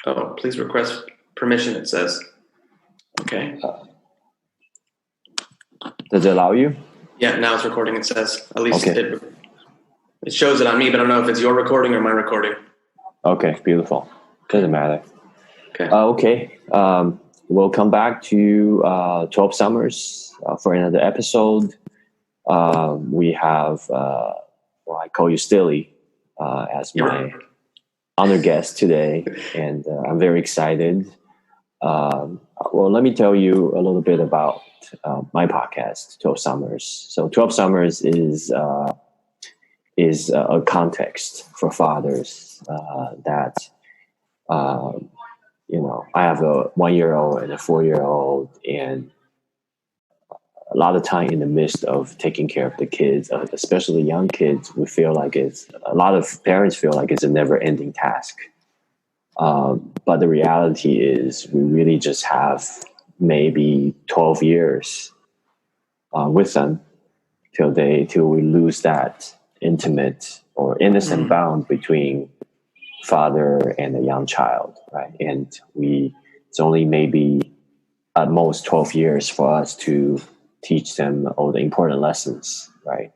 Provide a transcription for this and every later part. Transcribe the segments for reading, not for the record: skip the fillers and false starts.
Oh, please request permission, it says. Okay. Does it allow you? Yeah, now it's recording, it says. At least okay. It shows it on me, but I don't know if it's your recording or my recording. Okay, beautiful. Doesn't matter. Okay. We'll come back to 12 Summers for another episode. We have, I call you Stilly as my honored guest today, and I'm very excited. Let me tell you a little bit about my podcast, 12 Summers. So 12 Summers is a context for fathers that, I have a 1-year-old and a 4-year-old, and a lot of time in the midst of taking care of the kids, especially young kids, a lot of parents feel like it's a never ending task. But the reality is we really just have maybe 12 years with them till we lose that intimate or innocent bond between father and a young child, right? And it's only maybe at most 12 years for us to teach them all the important lessons, right?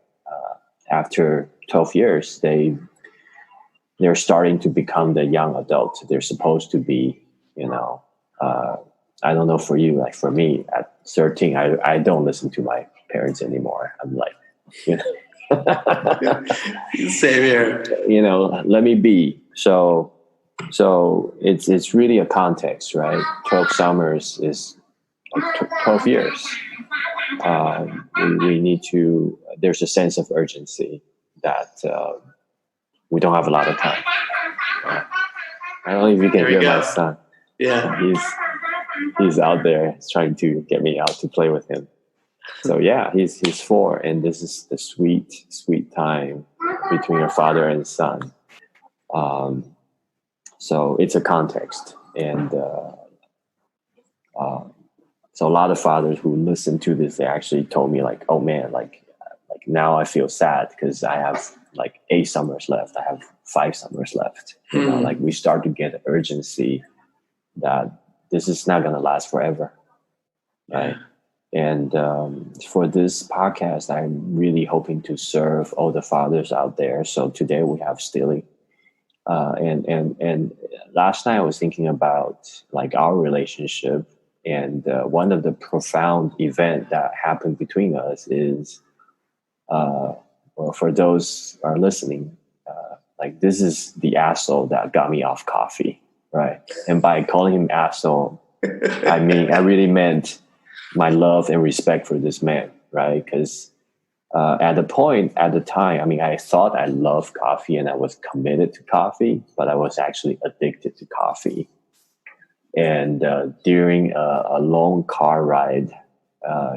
After 12 years, they're starting to become the young adult they're supposed to be, I don't know for you, like for me at 13, I don't listen to my parents anymore. I'm like, Same here. Let me be. So it's really a context, right? 12 summers is like 12 years. We need to, there's a sense of urgency that we don't have a lot of time. I don't know if you can hear my son. Yeah. He's out there. He's trying to get me out to play with him. So yeah, he's 4, and this is the sweet time between a father and son. So it's a context, and so a lot of fathers who listen to this, they actually told me like, "Oh man, like now I feel sad because I have like 8 summers left. I have 5 summers left. Like we start to get urgency that this is not going to last forever, right?" And for this podcast, I'm really hoping to serve all the fathers out there. So today we have Stilly. And last night I was thinking about like our relationship, and one of the profound event that happened between us is, for those who are listening, like this is the asshole that got me off coffee, right? And by calling him asshole, I really meant my love and respect for this man, right? Because at the time, I thought I loved coffee and I was committed to coffee, but I was actually addicted to coffee. And during a long car ride,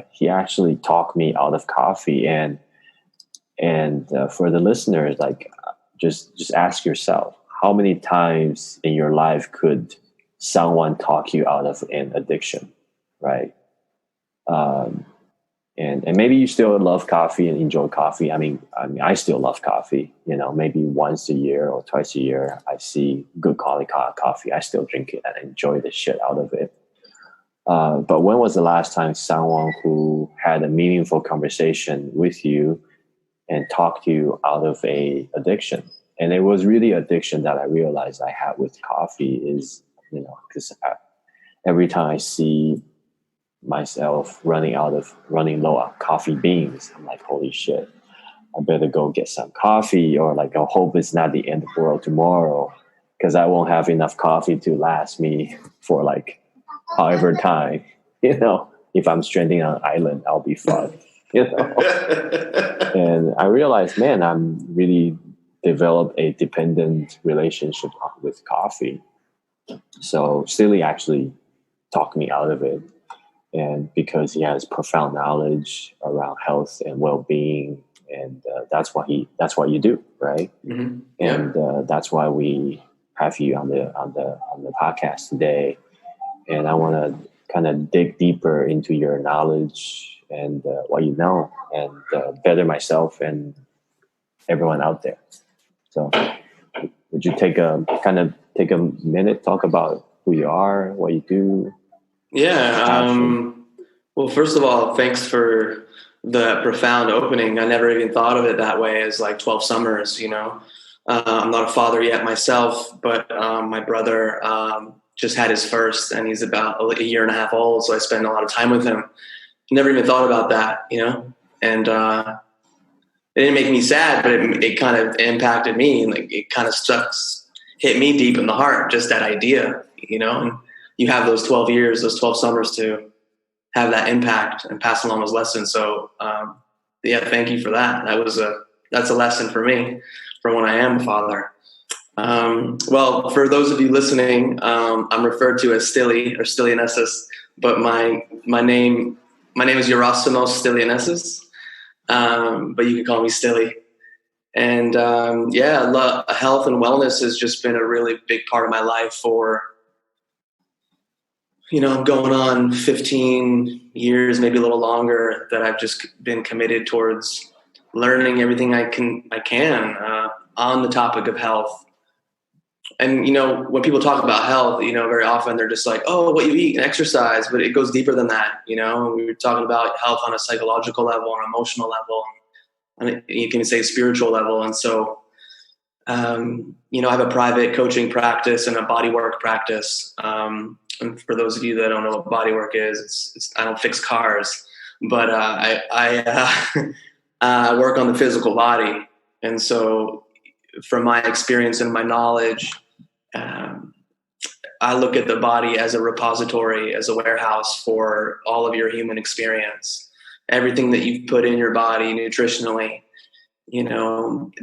he actually talked me out of coffee. And for the listeners, like just ask yourself, how many times in your life could someone talk you out of an addiction, right? And maybe you still love coffee and enjoy coffee. I still love coffee. Maybe once a year or twice a year, I see good quality coffee. I still drink it and enjoy the shit out of it. But when was the last time someone who had a meaningful conversation with you and talked you out of a addiction? And it was really addiction that I realized I had with coffee is, because every time I see myself running low on coffee beans, I'm like, holy shit, I better go get some coffee, or like I hope it's not the end of the world tomorrow, because I won't have enough coffee to last me for like however time, if I'm stranded on an island, I'll be fucked, And I realized, man, I'm really developed a dependent relationship with coffee. So Silly actually talked me out of it. And because he has profound knowledge around health and well-being, and that's what you do, right? Mm-hmm. Yeah. And that's why we have you on the podcast today. And I want to kind of dig deeper into your knowledge and what you know, and better myself and everyone out there. So, would you take a kind of take a minute, talk about who you are, what you do? Yeah. Well, first of all, thanks for the profound opening. I never even thought of it that way, as like 12 summers, I'm not a father yet myself, but my brother just had his first, and he's about a year and a half old. So I spend a lot of time with him. Never even thought about that, and it didn't make me sad, but it kind of impacted me. And like, it kind of hit me deep in the heart, just that idea, and you have those 12 years, those 12 summers to have that impact and pass along those lessons. So, thank you for that. That's a lesson for me for when I am a father. Well, for those of you listening, I'm referred to as Stilly or Stilianesis, but my name is Yerasimos Stilianesis. But you can call me Stilly. And health and wellness has just been a really big part of my life for, I'm going on 15 years, maybe a little longer, that I've just been committed towards learning everything I can on the topic of health. And, when people talk about health, very often they're just like, oh, what you eat and exercise, but it goes deeper than that. We were talking about health on a psychological level, on an emotional level, and you can say spiritual level. And so, I have a private coaching practice and a bodywork practice. And for those of you that don't know what bodywork is, I don't fix cars, but I work on the physical body. And so from my experience and my knowledge, I look at the body as a repository, as a warehouse for all of your human experience. Everything that you've put in your body nutritionally,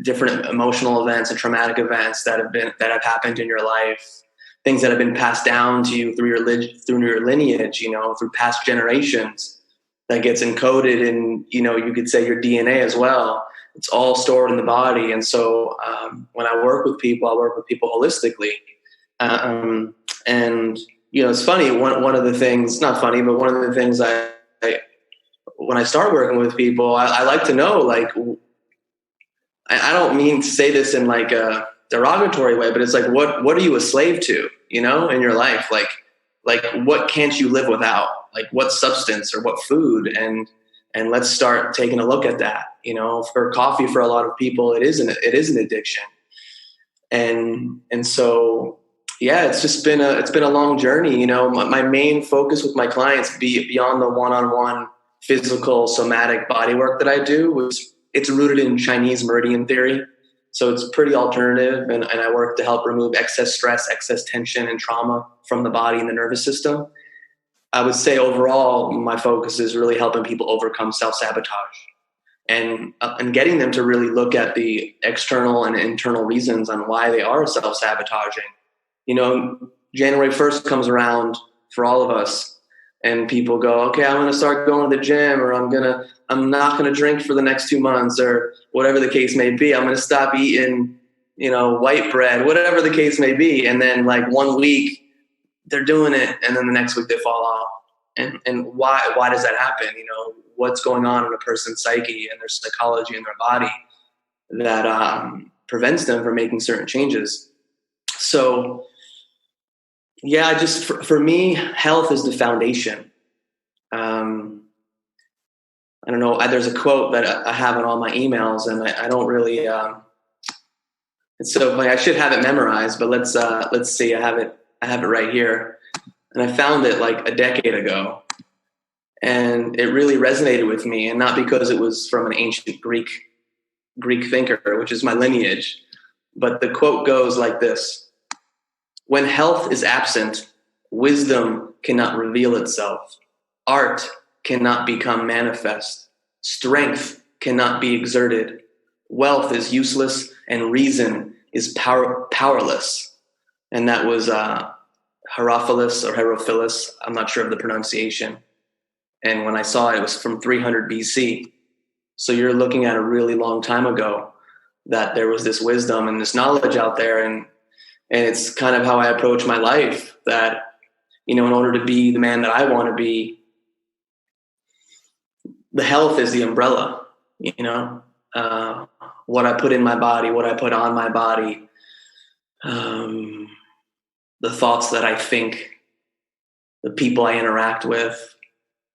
different emotional events and traumatic events that have happened in your life, things that have been passed down to you through your lineage, through past generations, that gets encoded in, you could say your DNA as well. It's all stored in the body. And so when I work with people, I work with people holistically. And, it's funny. One of the things, not funny, but one of the things when I start working with people, I like to know, like, I don't mean to say this in like a derogatory way, but it's like, what are you a slave to, in your life? Like what can't you live without? Like what substance or what food? And let's start taking a look at that. For coffee, for a lot of people, it is an addiction. And so, it's been a long journey. My main focus with my clients, beyond the one-on-one physical somatic body work that I do, it's rooted in Chinese meridian theory. So it's pretty alternative. And I work to help remove excess stress, excess tension, and trauma from the body and the nervous system. I would say overall, my focus is really helping people overcome self-sabotage and getting them to really look at the external and internal reasons on why they are self-sabotaging. January 1st comes around for all of us, and people go, okay, I'm going to start going to the gym, or I'm not going to drink for the next 2 months, or whatever the case may be. I'm going to stop eating, white bread, whatever the case may be. And then like 1 week they're doing it, and then the next week they fall off. And why does that happen? What's going on in a person's psyche and their psychology and their body that prevents them from making certain changes? So, for me, health is the foundation. I don't know. There's a quote that I have in all my emails, and I don't really. It's so funny. I should have it memorized, but let's see. I have it right here, and I found it like a decade ago, and it really resonated with me. And not because it was from an ancient Greek thinker, which is my lineage, but the quote goes like this: "When health is absent, wisdom cannot reveal itself. Art cannot become manifest. Strength cannot be exerted. Wealth is useless, and reason is powerless." And that was Herophilus. I'm not sure of the pronunciation. And when I saw it, it was from 300 BC. So you're looking at a really long time ago that there was this wisdom and this knowledge out there. And it's kind of how I approach my life, that, in order to be the man that I want to be, the health is the umbrella, what I put in my body, what I put on my body, the thoughts that I think, the people I interact with,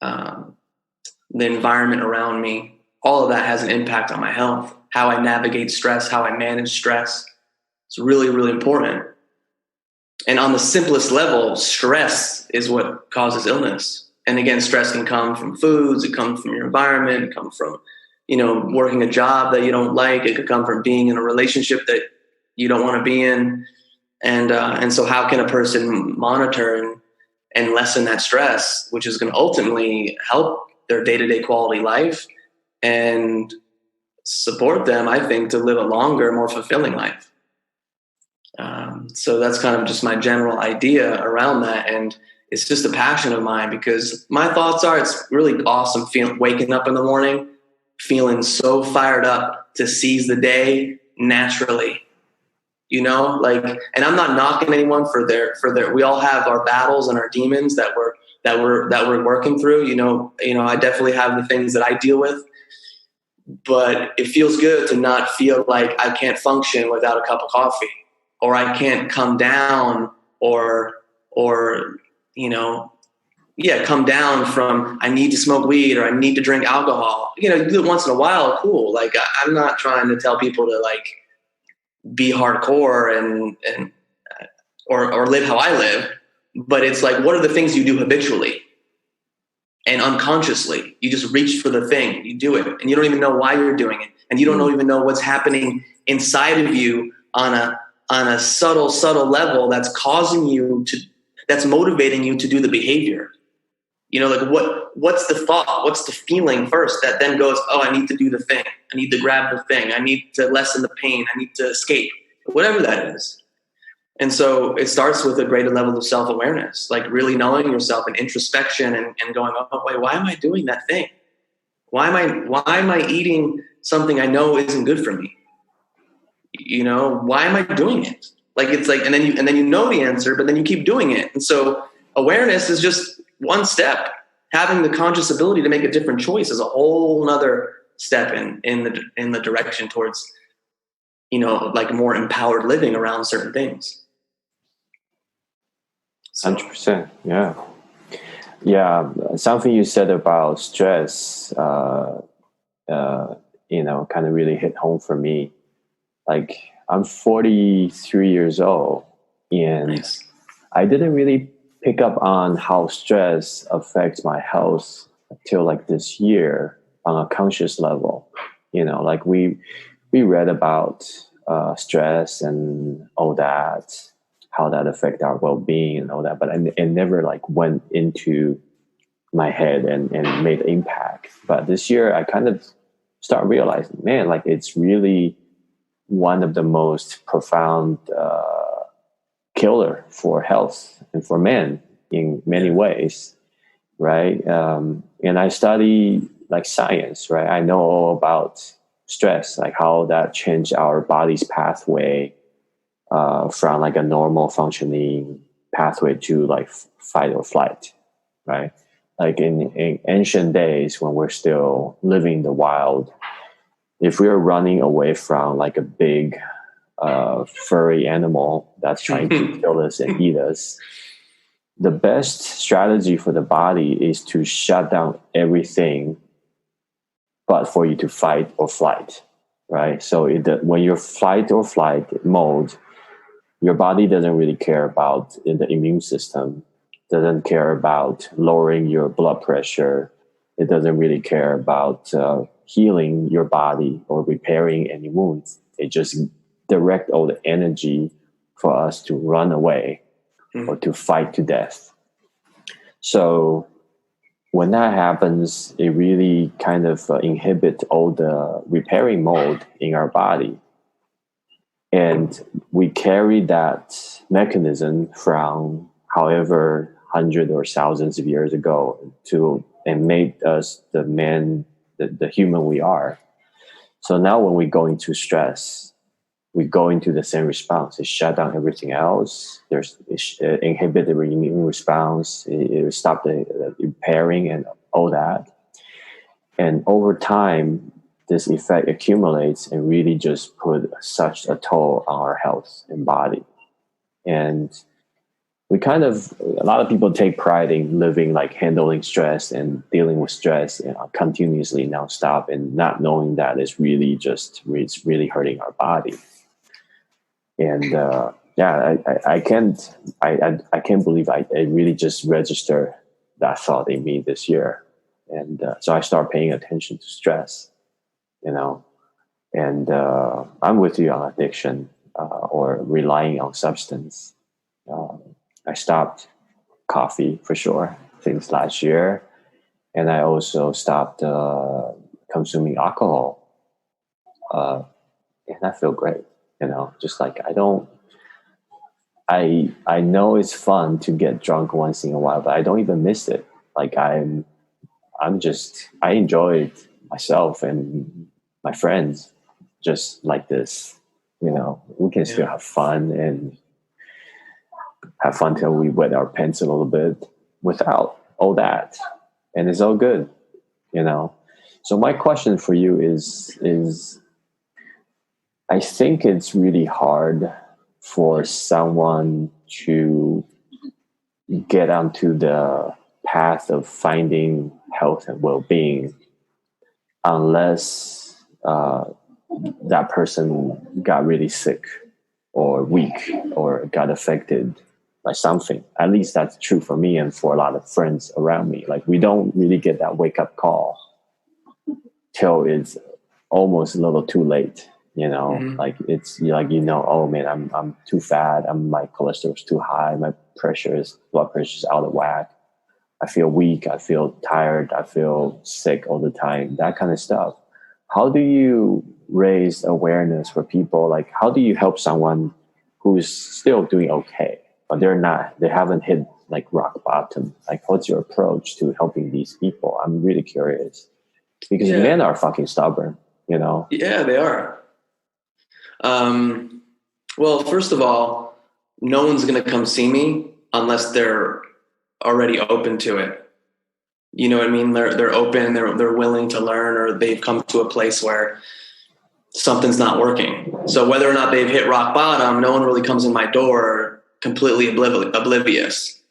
the environment around me, all of that has an impact on my health. How I navigate stress, how I manage stress. It's really, really important. And on the simplest level, stress is what causes illness. And again, stress can come from foods, it comes from your environment, it comes from, working a job that you don't like, it could come from being in a relationship that you don't want to be in. And so how can a person monitor and lessen that stress, which is going to ultimately help their day-to-day quality life and support them, I think, to live a longer, more fulfilling life. So that's kind of just my general idea around that. And it's just a passion of mine, because my thoughts are, it's really awesome waking up in the morning, feeling so fired up to seize the day naturally, and I'm not knocking anyone for their, we all have our battles and our demons that we're working through. I definitely have the things that I deal with, but it feels good to not feel like I can't function without a cup of coffee, or I can't come down, or come down from, I need to smoke weed or I need to drink alcohol. You do it once in a while, cool. Like, I'm not trying to tell people to be hardcore and or live how I live, but it's like, what are the things you do habitually and unconsciously? You just reach for the thing, you do it, and you don't even know why you're doing it, and you don't even know what's happening inside of you on a subtle level that's that's motivating you to do the behavior. What's the thought? What's the feeling first that then goes, oh, I need to do the thing. I need to grab the thing. I need to lessen the pain. I need to escape, whatever that is. And so it starts with a greater level of self-awareness, like really knowing yourself and introspection and going, oh, wait, why am I doing that thing? Why am I eating something I know isn't good for me? Why am I doing it? It's like, and then you know the answer, but then you keep doing it. And so awareness is just one step. Having the conscious ability to make a different choice is a whole nother step in the direction towards, more empowered living around certain things. 100%. Yeah. Yeah. Something you said about stress, kind of really hit home for me. Like, I'm 43 years old, and nice. I didn't really pick up on how stress affects my health until this year on a conscious level. We read about stress and all that, how that affects our well-being and all that, but it never went into my head and made impact. But this year I kind of start realizing, man, it's really one of the most profound killer for health and for men in many ways, right? And I study science, right? I know all about stress, how that changed our body's pathway from a normal functioning pathway to fight or flight, right? In ancient days when we're still living in the wild, if we are running away from a big furry animal that's trying to kill us and eat us, the best strategy for the body is to shut down everything but for you to fight or flight, right? So when you're fight or flight mode, your body doesn't really care about the immune system, doesn't care about lowering your blood pressure. It doesn't really care about healing your body or repairing any wounds. It just direct all the energy for us to run away or to fight to death. So when that happens, it really kind of inhibits all the repairing mode in our body. And we carry that mechanism from however hundreds or thousands of years ago and made us the man, the human we are. So now when we go into stress, we go into the same response. It shut down everything else. It inhibit the immune response. It stop the repairing and all that. And over time, this effect accumulates and really just put such a toll on our health and body. And a lot of people take pride in living, like handling stress and dealing with stress, continuously nonstop, and not knowing that it's really hurting our body. And I can't believe I really just registered that thought in me this year. And so I start paying attention to stress, and I'm with you on addiction, or relying on substance. I stopped coffee for sure since last year, and I also stopped consuming alcohol, and I feel great. Just like I know it's fun to get drunk once in a while, but I don't even miss it. Like I enjoy myself and my friends just like this. We can still have fun and have fun till we wet our pants a little bit without all that, and it's all good. So my question for you is I think it's really hard for someone to get onto the path of finding health and well-being unless that person got really sick or weak or got affected by something. At least that's true for me and for a lot of friends around me. Like, we don't really get that wake-up call till it's almost a little too late. Like it's like, oh man, I'm too fat. My cholesterol's too high. My blood pressure is out of whack. I feel weak. I feel tired. I feel sick all the time. That kind of stuff. How do you raise awareness for people? Like, how do you help someone who's still doing okay, but they haven't hit like rock bottom? Like, what's your approach to helping these people? I'm really curious because men are fucking stubborn, Yeah, they are. Well, first of all, no one's going to come see me unless they're already open to it. You know what I mean? They're open, they're willing to learn, or they've come to a place where something's not working. So whether or not they've hit rock bottom, no one really comes in my door completely oblivious.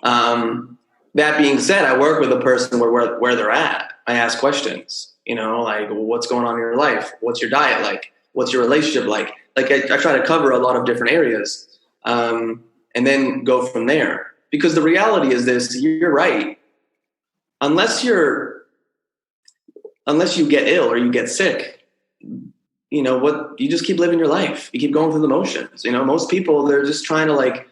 That being said, I work with a person where they're at. I ask questions, like, what's going on in your life? What's your diet like? What's your relationship like? Like, I try to cover a lot of different areas, and then go from there. Because the reality is this: you're right. Unless you get ill or you get sick, you just keep living your life. You keep going through the motions. Most people, they're just trying to like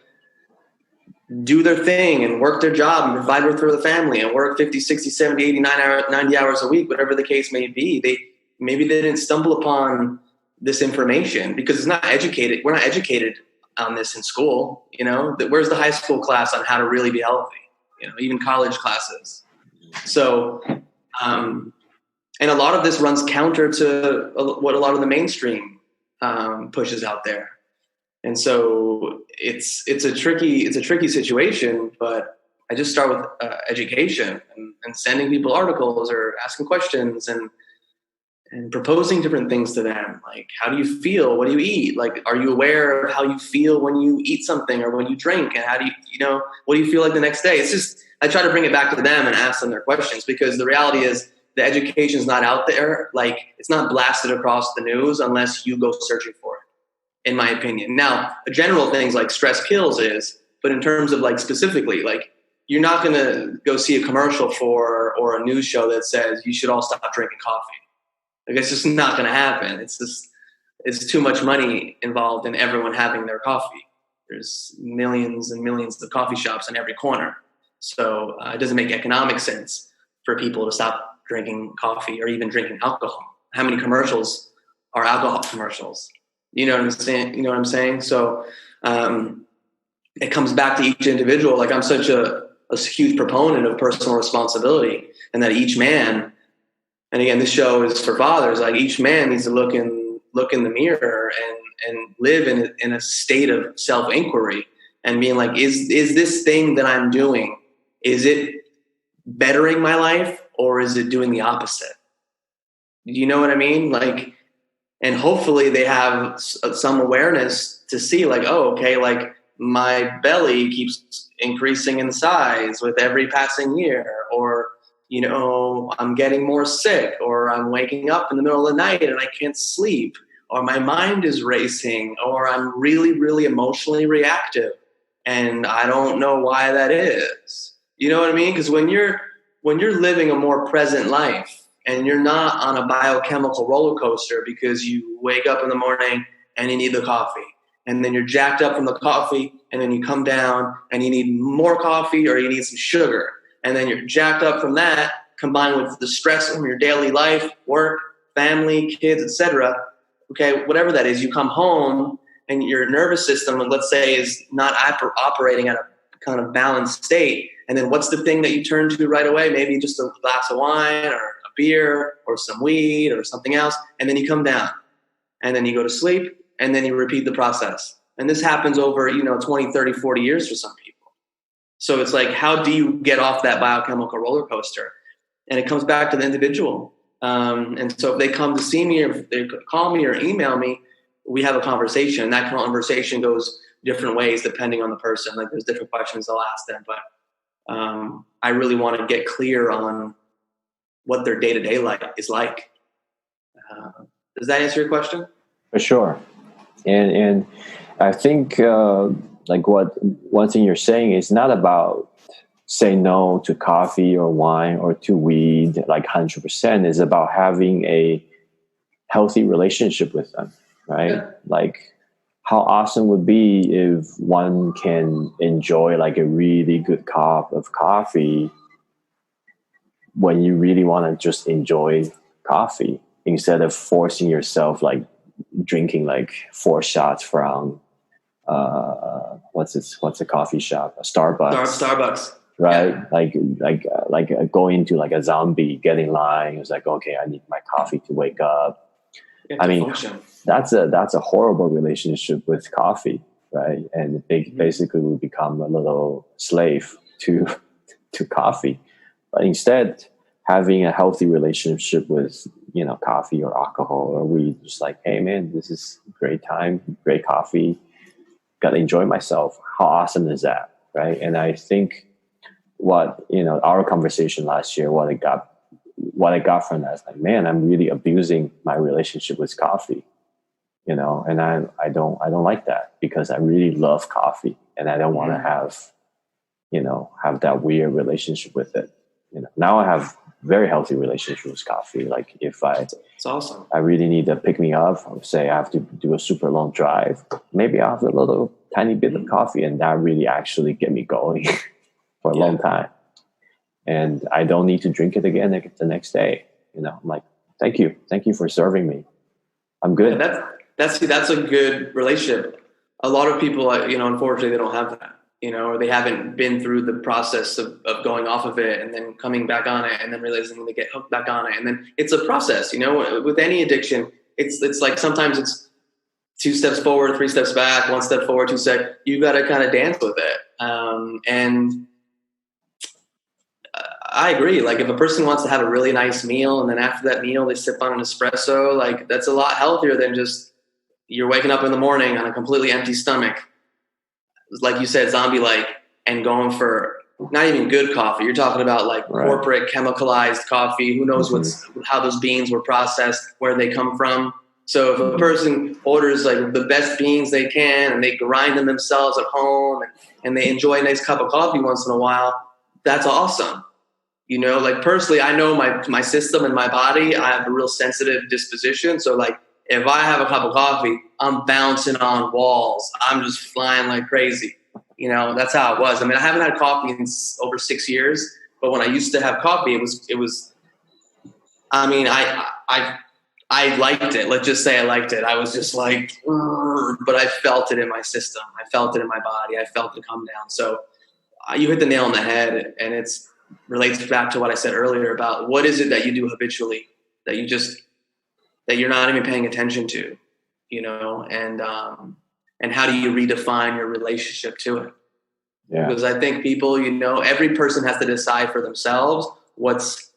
do their thing and work their job and provide for the family and work 50, 60, 70, 80, 90 hours a week, whatever the case may be. Maybe they didn't stumble upon this information because it's not educated. We're not educated on this in school. Where's the high school class on how to really be healthy? Even college classes. So, and a lot of this runs counter to what a lot of the mainstream pushes out there. And so it's a tricky situation, but I just start with education and sending people articles or asking questions and proposing different things to them. Like, how do you feel? What do you eat? Like, are you aware of how you feel when you eat something or when you drink? And how do you, what do you feel like the next day? It's just, I try to bring it back to them and ask them their questions, because the reality is the education is not out there. Like, it's not blasted across the news unless you go searching for it, in my opinion. Now, general things like stress kills but in terms of like specifically, like, you're not going to go see a commercial or a news show that says you should all stop drinking coffee. Like, it's just not going to happen. It's too much money involved in everyone having their coffee. There's millions and millions of coffee shops on every corner. So it doesn't make economic sense for people to stop drinking coffee or even drinking alcohol. How many commercials are alcohol commercials? You know what I'm saying? So it comes back to each individual. Like, I'm such a huge proponent of personal responsibility, and that each man, and again, this show is for fathers, like, each man needs to look in the mirror and live in a state of self-inquiry and being like, is this thing that I'm doing, is it bettering my life or is it doing the opposite? Do you know what I mean? And hopefully they have some awareness to see, like, oh, okay, like, my belly keeps increasing in size with every passing year, or, I'm getting more sick, or I'm waking up in the middle of the night and I can't sleep, or my mind is racing, or I'm really, really emotionally reactive. And I don't know why that is. You know what I mean? Because when you're living a more present life and you're not on a biochemical roller coaster because you wake up in the morning and you need the coffee, and then you're jacked up from the coffee, and then you come down and you need more coffee or you need some sugar, and then you're jacked up from that, combined with the stress from your daily life, work, family, kids, etc. Okay, whatever that is, you come home and your nervous system, let's say, is not operating at a kind of balanced state. And then what's the thing that you turn to right away? Maybe just a glass of wine or a beer or some weed or something else. And then you come down and then you go to sleep and then you repeat the process. And this happens over, 20, 30, 40 years for some people. So it's like, how do you get off that biochemical roller coaster? And it comes back to the individual. And so if they come to see me, or if they call me or email me, we have a conversation. And that conversation goes different ways depending on the person. Like, there's different questions I'll ask them. But I really want to get clear on what their day-to-day life is like. Does that answer your question? For sure. And I think one thing you're saying is not about say no to coffee or wine or to weed, like 100%. Is about having a healthy relationship with them, right? Yeah. Like, how awesome would be if one can enjoy like a really good cup of coffee when you really want to just enjoy coffee, instead of forcing yourself like drinking like 4 shots from what's a coffee shop, a Starbucks, right? Yeah. like going into like a zombie, getting in line. It's like, okay, I need my coffee to wake up. I mean, function. That's a horrible relationship with coffee, right? And basically we become a little slave to coffee. But instead, having a healthy relationship with coffee or alcohol or weed, just like, hey man, this is great time, great coffee, gotta enjoy myself. How awesome is that, right? And I think what our conversation last year, what I got from that is like, man, I'm really abusing my relationship with coffee, and I don't like that, because I really love coffee and I don't want to have that weird relationship with it. Now I have very healthy relationship with coffee. Like, if it's awesome. I really need to pick me up, or say I have to do a super long drive, maybe I'll have a little tiny bit of coffee, and that really actually get me going for a long time. And I don't need to drink it again the next day. I'm like, thank you for serving me. I'm good. Yeah, that's a good relationship. A lot of people, unfortunately, they don't have that. Or they haven't been through the process of going off of it and then coming back on it and then realizing they get hooked back on it. And then it's a process, with any addiction, it's like sometimes it's 2 steps forward, 3 steps back, 1 step forward, 2 steps. You got to kind of dance with it. And I agree. Like, if a person wants to have a really nice meal and then after that meal they sip on an espresso, like, that's a lot healthier than just you're waking up in the morning on a completely empty stomach, like you said, zombie-like, and going for not even good coffee. You're talking about like corporate chemicalized coffee. Who knows how those beans were processed, where they come from. So if a person orders like the best beans they can and they grind them themselves at home and they enjoy a nice cup of coffee once in a while, that's awesome. Like, personally, I know my system and my body. I have a real sensitive disposition. So like, if I have a cup of coffee, I'm bouncing on walls. I'm just flying like crazy. That's how it was. I mean, I haven't had coffee in over 6 years, but when I used to have coffee, it was, I mean, I liked it. Let's just say I liked it. I was just like, but I felt it in my system. I felt it in my body. I felt it come down. So you hit the nail on the head, and it's relates back to what I said earlier about what is it that you do habitually that you're not even paying attention to, and how do you redefine your relationship to it? Yeah. Because I think people, every person has to decide for themselves what's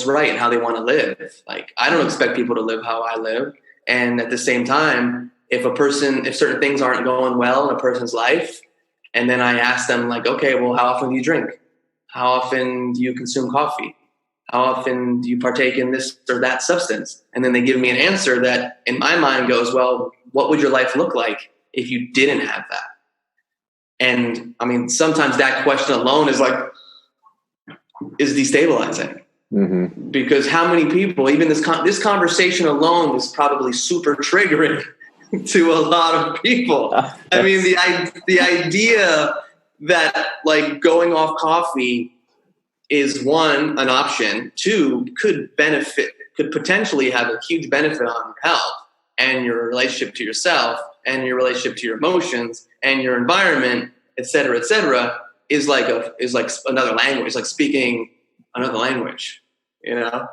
right and how they want to live. Like, I don't expect people to live how I live. And at the same time, if certain things aren't going well in a person's life, and then I ask them like, okay, well, how often do you drink? How often do you consume coffee? How often do you partake in this or that substance? And then they give me an answer that in my mind goes, well, what would your life look like if you didn't have that? And I mean, sometimes that question alone is destabilizing. Mm-hmm. Because how many people, even this conversation alone is probably super triggering to a lot of people. I mean, the idea that like going off coffee is one, an option, two, could potentially have a huge benefit on your health and your relationship to yourself and your relationship to your emotions and your environment, et cetera, is like another language, like speaking another language, you know?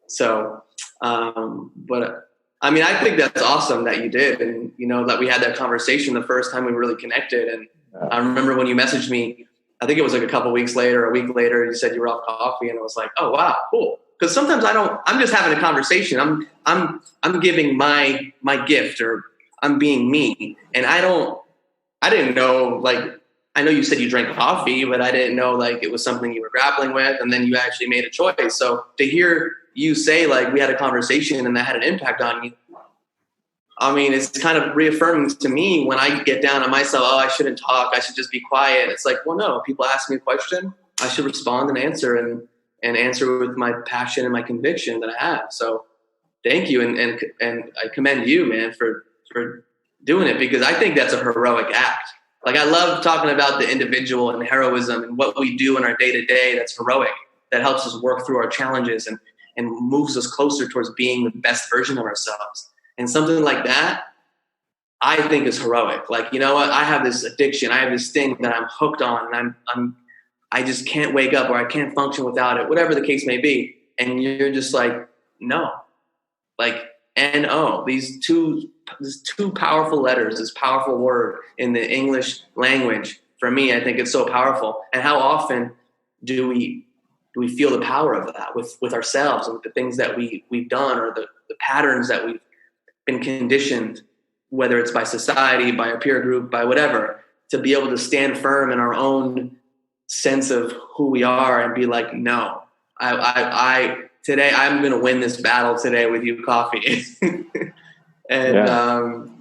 So, but I mean, I think that's awesome that you did. And, you know, that we had that conversation the first time we really connected. And I remember when you messaged me, I think it was like a week later, you said you were off coffee, and it was like, oh, wow, cool. Because sometimes I'm just having a conversation. I'm giving my gift, or I'm being me. And I didn't know, like, I know you said you drank coffee, but I didn't know like it was something you were grappling with, and then you actually made a choice. So to hear you say like we had a conversation and that had an impact on you, I mean, it's kind of reaffirming to me when I get down on myself, oh, I shouldn't talk, I should just be quiet. It's like, well, no, people ask me a question, I should respond and answer and answer with my passion and my conviction that I have. So thank you. And I commend you, man, for doing it, because I think that's a heroic act. Like, I love talking about the individual and heroism and what we do in our day to day. That's heroic. That helps us work through our challenges and moves us closer towards being the best version of ourselves. And something like that, I think is heroic. Like, you know what? I have this addiction. I have this thing that I'm hooked on, and I just can't wake up, or I can't function without it, whatever the case may be. And you're just like, no, like, N-O, these two powerful letters, this powerful word in the English language. For me, I think it's so powerful. And how often do we feel the power of that with ourselves and with the things that we've done, or the patterns that we've been conditioned, whether it's by society, by a peer group, by whatever, to be able to stand firm in our own sense of who we are and be like, no, today I'm going to win this battle today with you, coffee. And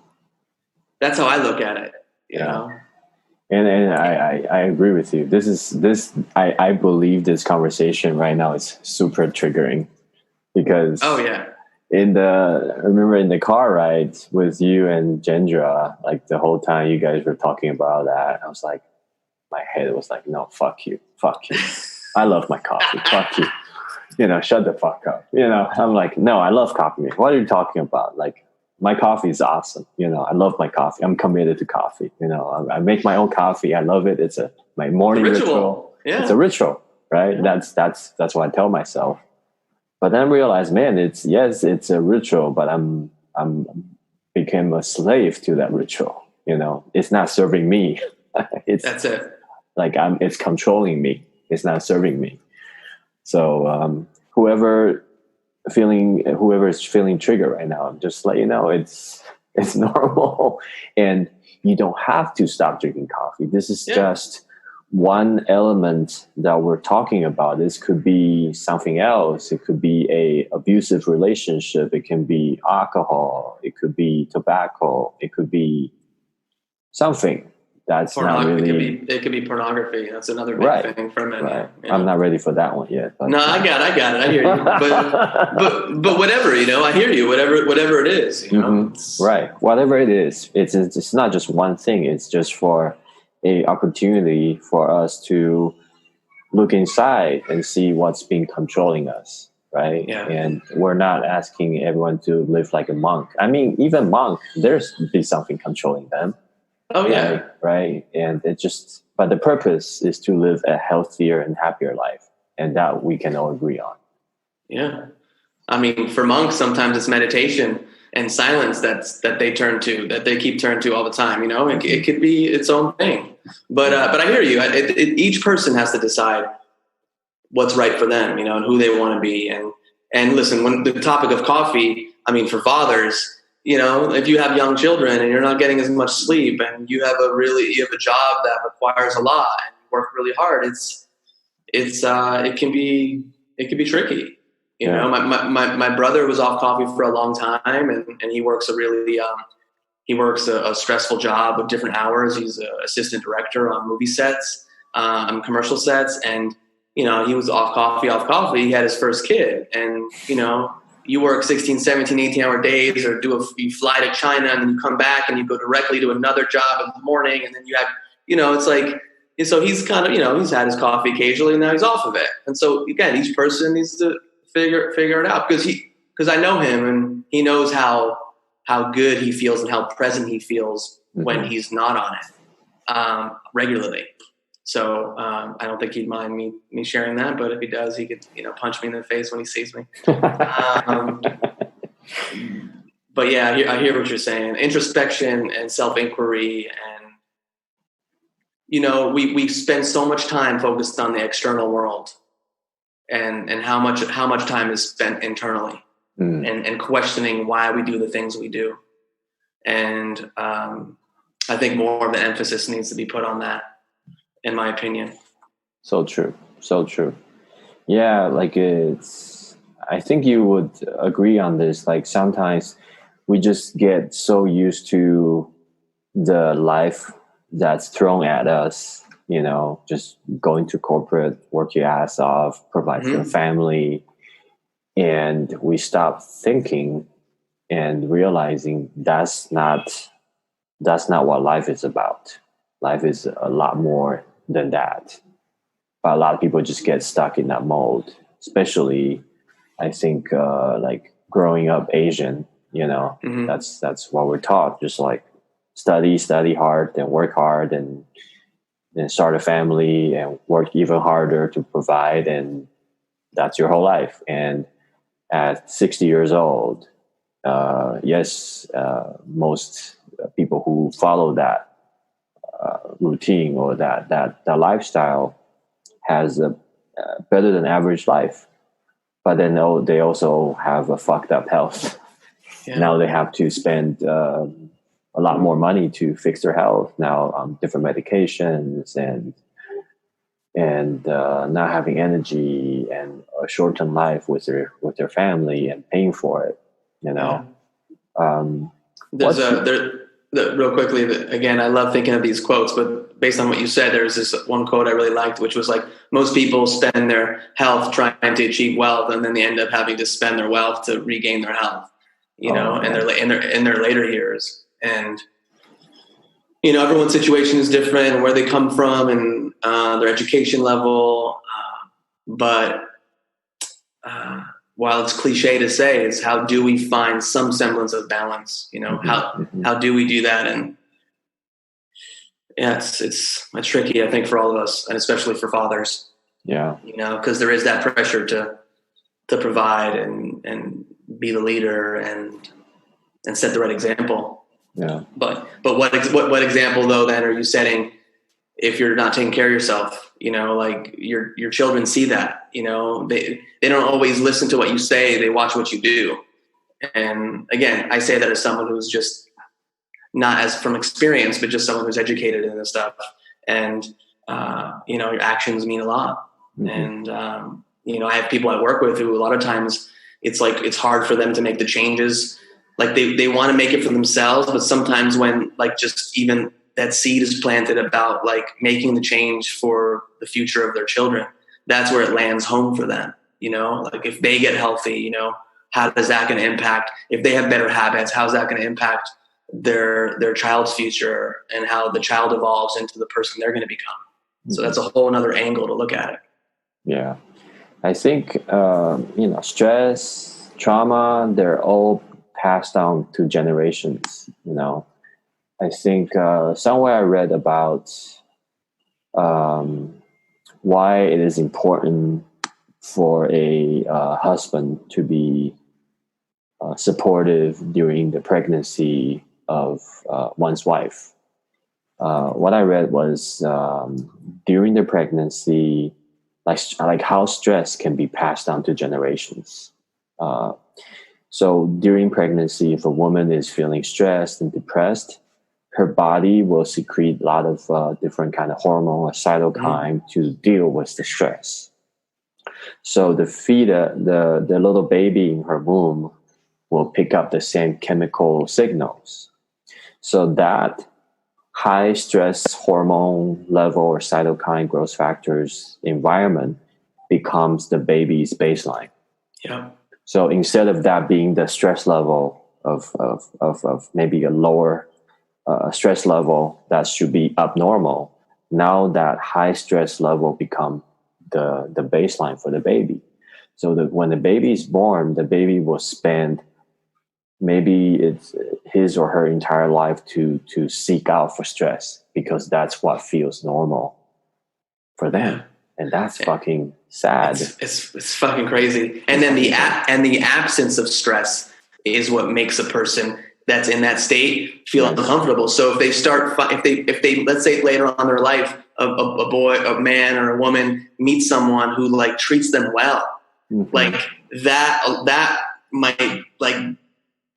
that's how I look at it, you know? And I agree with you. I believe this conversation right now is super triggering, because I remember in the car ride with you and Jendra, like the whole time you guys were talking about that, I was like, my head was like, no, fuck you. I love my coffee. Fuck you. You know, shut the fuck up. You know, I'm like, no, I love coffee. What are you talking about? Like, my coffee is awesome. You know, I love my coffee. I'm committed to coffee. You know, I make my own coffee. I love it. It's my morning ritual. Yeah. It's a ritual, right? Yeah. That's what I tell myself. But then I realized, man, it's a ritual, but I'm became a slave to that ritual. You know, it's not serving me. That's it. Like, it's controlling me. It's not serving me. So whoever is feeling triggered right now, just let you know it's normal, and you don't have to stop drinking coffee. This is just one element that we're talking about. This could be something else. It could be a abusive relationship. It can be alcohol. It could be tobacco. It could be something. That's not really. It could be pornography. That's another big thing for men. Right. Yeah. I'm not ready for that one yet. But, no, I got it. I hear you. But whatever, you know, I hear you. Whatever it is, you know. Mm-hmm. Right. Whatever it is, it's not just one thing. It's just for a opportunity for us to look inside and see what's been controlling us. Right. Yeah. And we're not asking everyone to live like a monk. I mean, even monk, there's be something controlling them. Oh yeah. Right. And but the purpose is to live a healthier and happier life. And that we can all agree on. Yeah. I mean, for monks, sometimes it's meditation and silence that they turn to, that they keep turning to all the time. You know, it could be its own thing, but I hear you. Each person has to decide what's right for them, you know, and who they want to be. And listen, when the topic of coffee, I mean, for fathers, if you have young children and you're not getting as much sleep and you have a job that requires a lot and you work really hard, it can be tricky. My brother was off coffee for a long time, and he works a stressful job of different hours. He's an assistant director on movie sets, commercial sets, and he was off coffee. He had his first kid, and you work 16, 17, 18-hour days, or you fly to China and then you come back and you go directly to another job in the morning, and then you have, it's like, so he's kind of, he's had his coffee occasionally and now he's off of it. And so again, each person needs to figure it out, because I know him and he knows how good he feels and how present he feels when he's not on it regularly. So I don't think he'd mind me sharing that, but if he does, he could punch me in the face when he sees me. But yeah, I hear what you're saying. Introspection and self-inquiry, and we spend so much time focused on the external world, and how much time is spent internally, and questioning why we do the things we do. And I think more of the emphasis needs to be put on that, in my opinion. So true. Yeah, I think you would agree on this. Like sometimes we just get so used to the life that's thrown at us, just going to corporate, work your ass off, provide for the family. And we stop thinking and realizing that's not what life is about. Life is a lot more than that. But a lot of people just get stuck in that mold, especially I think like growing up Asian, that's what we're taught. Just like study hard, then work hard, and then start a family and work even harder to provide. And that's your whole life. And at 60 years old, most people who follow that routine or that lifestyle has a better than average life, but then they also have a fucked up health. Yeah. Now they have to spend a lot more money to fix their health now on different medications and not having energy and a short-term life with their family and paying for it. Yeah. Real quickly, again, I love thinking of these quotes, but based on what you said, there's this one quote I really liked, which was like, most people spend their health trying to achieve wealth, and then they end up having to spend their wealth to regain their health, in their later years. And, everyone's situation is different and where they come from and their education level. But while it's cliche to say, it's how do we find some semblance of balance? How do we do that? And yeah, it's tricky, I think, for all of us, and especially for fathers. Yeah, because there is that pressure to provide and be the leader and set the right example. Yeah. But what example though then are you setting if you're not taking care of yourself? Like your children see that. They don't always listen to what you say; they watch what you do. And again, I say that as someone who's just not as from experience, but just someone who's educated in this stuff. And your actions mean a lot. Mm-hmm. And I have people I work with who a lot of times it's like it's hard for them to make the changes. Like they want to make it for themselves, but sometimes when like just even that seed is planted about like making the change for the future of their children, that's where it lands home for them. Like if they get healthy, how is that going to impact? If they have better habits, how's that going to impact their child's future and how the child evolves into the person they're going to become? Mm-hmm. So that's a whole other angle to look at it. Yeah. I think, stress, trauma, they're all passed down to generations, I think somewhere I read about why it is important for a husband to be supportive during the pregnancy of one's wife. What I read was during the pregnancy, like how stress can be passed down to generations. So during pregnancy, if a woman is feeling stressed and depressed, her body will secrete a lot of different kind of hormone or cytokine to deal with the stress. So the little baby in her womb will pick up the same chemical signals. So that high stress hormone level or cytokine growth factors environment becomes the baby's baseline. Yeah. So instead of that being the stress level of maybe a lower stress level that should be abnormal, now that high stress level become the baseline for the baby. So that when the baby is born, the baby will spend maybe it's his or her entire life to seek out for stress because that's what feels normal for them. And that's fucking sad. It's fucking crazy. And then the absence of stress is what makes a person that's in that state feel uncomfortable. So if they let's say later on in their life, a boy, a man or a woman meets someone who like treats them well, like that might like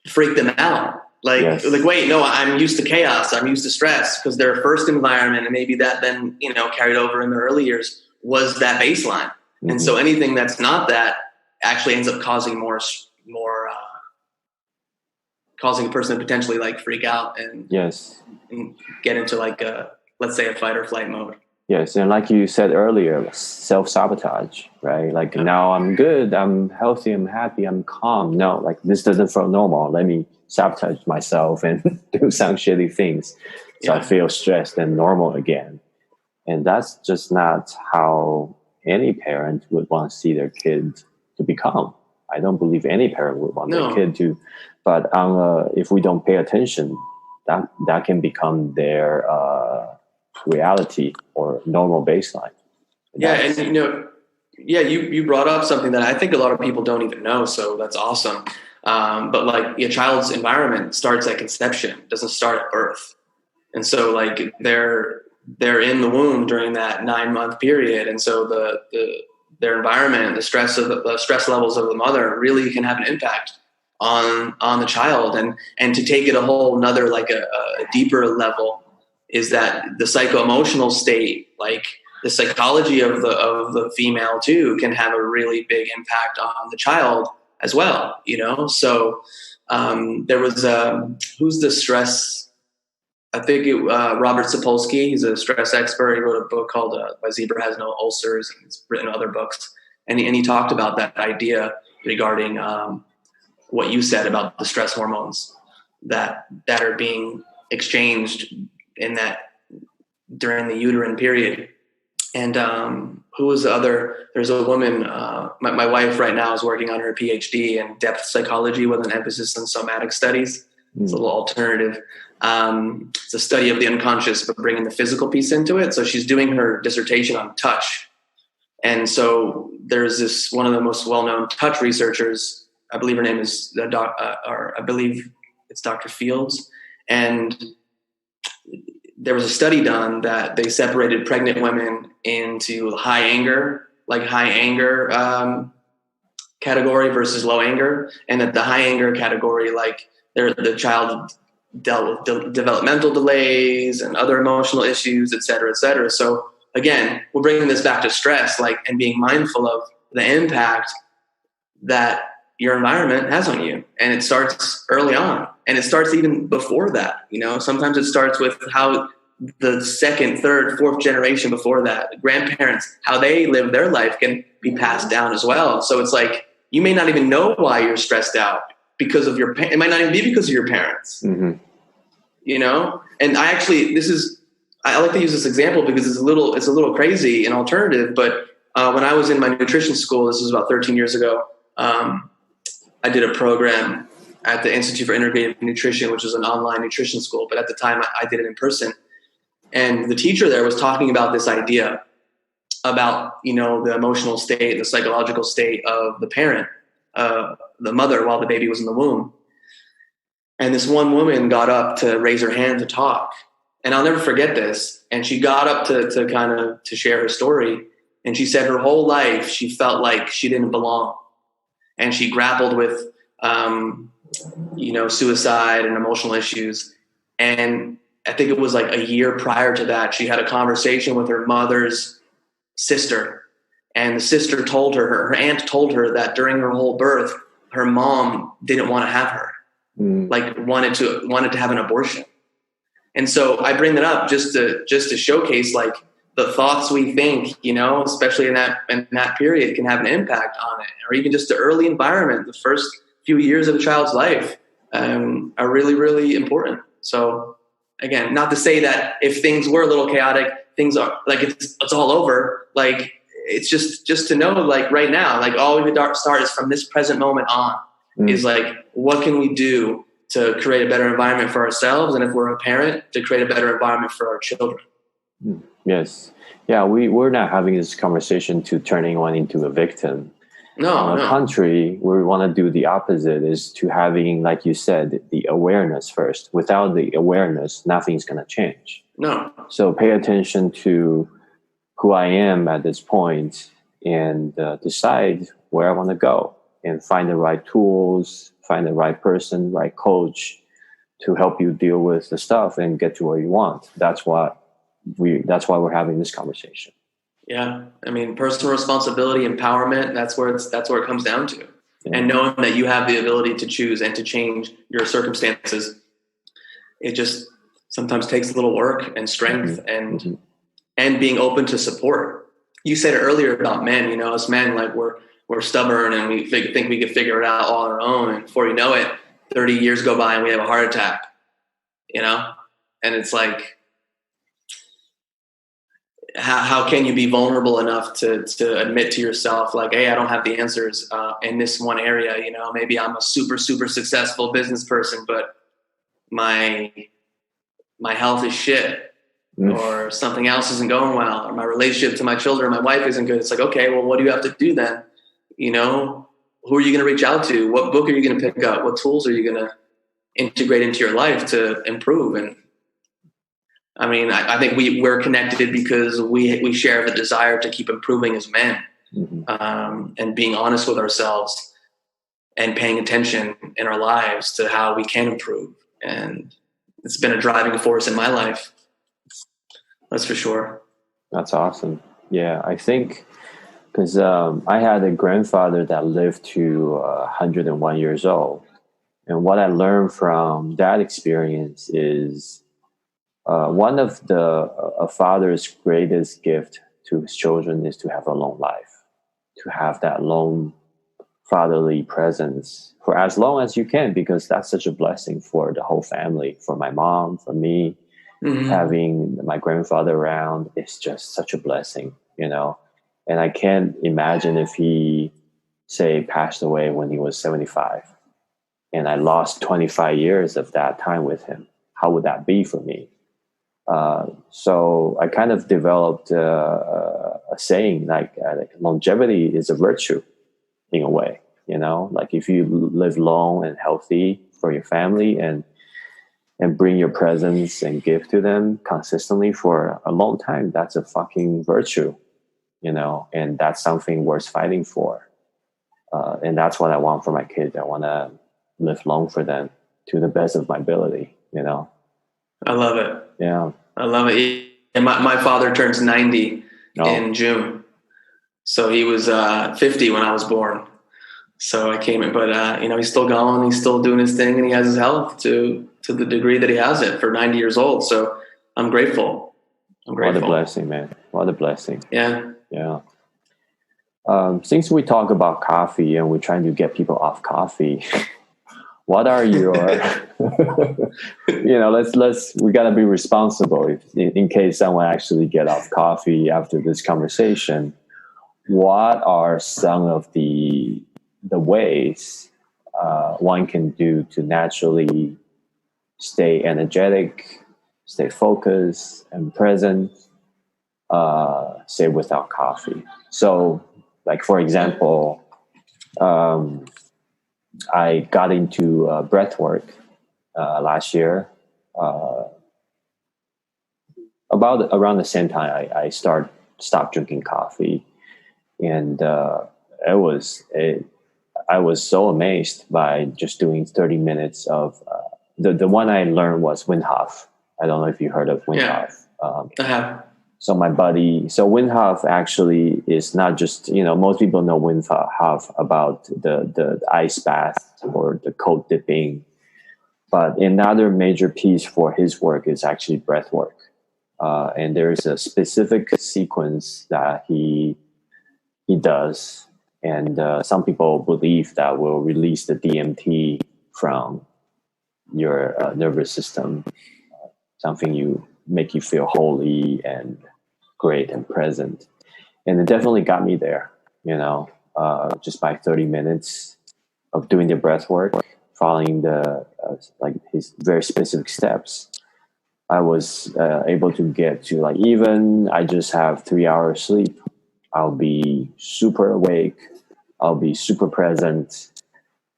freak them out. Like wait, no, I'm used to chaos. I'm used to stress because their first environment, and maybe that then, carried over in their early years, was that baseline. And so anything that's not that actually ends up causing causing a person to potentially like freak out and get into like let's say a fight or flight mode. Yes. And like you said earlier, self-sabotage, right? Like now I'm good, I'm healthy, I'm happy, I'm calm. No, like this doesn't feel normal. Let me sabotage myself and do some shitty things. So I feel stressed and normal again. And that's just not how any parent would want to see their kid to become. I don't believe any parent would want their kid to. But if we don't pay attention, that can become their reality or normal baseline. And you brought up something that I think a lot of people don't even know. So that's awesome. But like your child's environment starts at conception, doesn't start at birth. And so like they're in the womb during that 9-month period. And so their environment, the stress levels of the mother really can have an impact on the child. And to take it a whole another, like a deeper level, is that the psycho-emotional state, like the psychology of the female too, can have a really big impact on the child as well, So there was who's the stress? I think Robert Sapolsky. He's a stress expert. He wrote a book called "My Zebra Has No Ulcers," and he's written other books. And he talked about that idea regarding what you said about the stress hormones that are being exchanged in that during the uterine period. And who was the other? There's a woman. My wife right now is working on her PhD in depth psychology with an emphasis on somatic studies. It's a little alternative. It's a study of the unconscious, but bringing the physical piece into it. So she's doing her dissertation on touch. And so there's this one of the most well-known touch researchers. I believe her name is I believe it's Dr. Fields. And there was a study done that they separated pregnant women into high anger category versus low anger. And that the high anger category, like the child dealt with developmental delays and other emotional issues, et cetera, et cetera. So again, we're bringing this back to stress, and being mindful of the impact that your environment has on you. And it starts early on, and it starts even before that. Sometimes it starts with how the second, third, fourth generation before that, grandparents, how they live their life can be passed down as well. So it's like, you may not even know why you're stressed out because of it might not even be because of your parents, And I like to use this example because it's a little crazy and alternative. But when I was in my nutrition school, this was about 13 years ago, I did a program at the Institute for Integrative Nutrition, which is an online nutrition school. But at the time I did it in person. And the teacher there was talking about this idea about, the emotional state, the psychological state of the parent, the mother, while the baby was in the womb. And this one woman got up to raise her hand to talk. And I'll never forget this. And she got up to share her story. And she said her whole life, she felt like she didn't belong. And she grappled with suicide and emotional issues. And I think it was like a year prior to that, she had a conversation with her mother's sister. And the sister told her aunt told her that during her whole birth, her mom didn't want to have her, like wanted to have an abortion. And so I bring that up just to showcase like the thoughts we think, especially in that period, can have an impact on it, or even just the early environment, the first few years of a child's life are really, really important. So again, not to say that if things were a little chaotic, things are like it's all over. Like it's just to know, like right now, like all we could start is from this present moment on. Is like, what can we do to create a better environment for ourselves, and if we're a parent, to create a better environment for our children. Yes. Yeah, we're not having this conversation to turn anyone into a victim. On the contrary, we want to do the opposite, is to having, like you said, the awareness first. Without the awareness, nothing's going to change. No. So pay attention to who I am at this point and decide where I want to go, and find the right tools, find the right person, right coach to help you deal with the stuff and get to where you want. That's why we're having this conversation. Yeah. I mean, personal responsibility, empowerment, that's where it comes down to. Yeah. And knowing that you have the ability to choose and to change your circumstances. It just sometimes takes a little work and strength and being open to support. You said it earlier about men, us men, like we're stubborn and we think we can figure it out all on our own. And before you know it, 30 years go by and we have a heart attack, and it's like, how can you be vulnerable enough to admit to yourself, like, hey, I don't have the answers in this one area. Maybe I'm a super, super successful business person, but my health is shit, or something else isn't going well, or my relationship to my children, my wife isn't good. It's like, okay, well, what do you have to do then? Who are you going to reach out to? What book are you going to pick up? What tools are you going to integrate into your life to improve? And I mean, I think we're connected because we share the desire to keep improving as men, and being honest with ourselves and paying attention in our lives to how we can improve. And it's been a driving force in my life. That's for sure. That's awesome. Yeah, I think because I had a grandfather that lived to 101 years old. And what I learned from that experience is one of a father's greatest gift to his children is to have a long life, to have that long fatherly presence for as long as you can, because that's such a blessing for the whole family, for my mom, for me. Having my grandfather around is just such a blessing, and I can't imagine if he, say, passed away when he was 75 and I lost 25 years of that time with him. How would that be for me? So I kind of developed a saying like longevity is a virtue in a way, like if you live long and healthy for your family and bring your presence and gift to them consistently for a long time, that's a fucking virtue, and that's something worth fighting for. And that's what I want for my kids. I want to live long for them to the best of my ability, I love it. Yeah. I love it. And my father turns 90 in June. So he was 50 when I was born. So I came in, but he's still going, he's still doing his thing, and he has his health to the degree that he has it for 90 years old. So I'm grateful. What a blessing, man. What a blessing. Yeah. Yeah. Since we talk about coffee and we're trying to get people off coffee, what are your, we got to be responsible in case someone actually get off coffee after this conversation. What are some of the ways one can do to naturally stay energetic, stay focused and present, say without coffee? So, like, for example, I got into breath work last year. Around the same time, I stopped drinking coffee, and I was so amazed by just doing 30 minutes of the one I learned was Wim Hof. I don't know if you heard of Wim Hof. I have. So Wim Hof actually is not just, most people know Wim Hof about the ice bath or the cold dipping. But another major piece for his work is actually breath work. And there's a specific sequence that he does. And some people believe that will release the DMT from your nervous system, something make you feel holy and great and present. And it definitely got me there, just by 30 minutes of doing the breath work, following his very specific steps. I was able to get to even I just have 3 hours sleep, I'll be super awake, I'll be super present,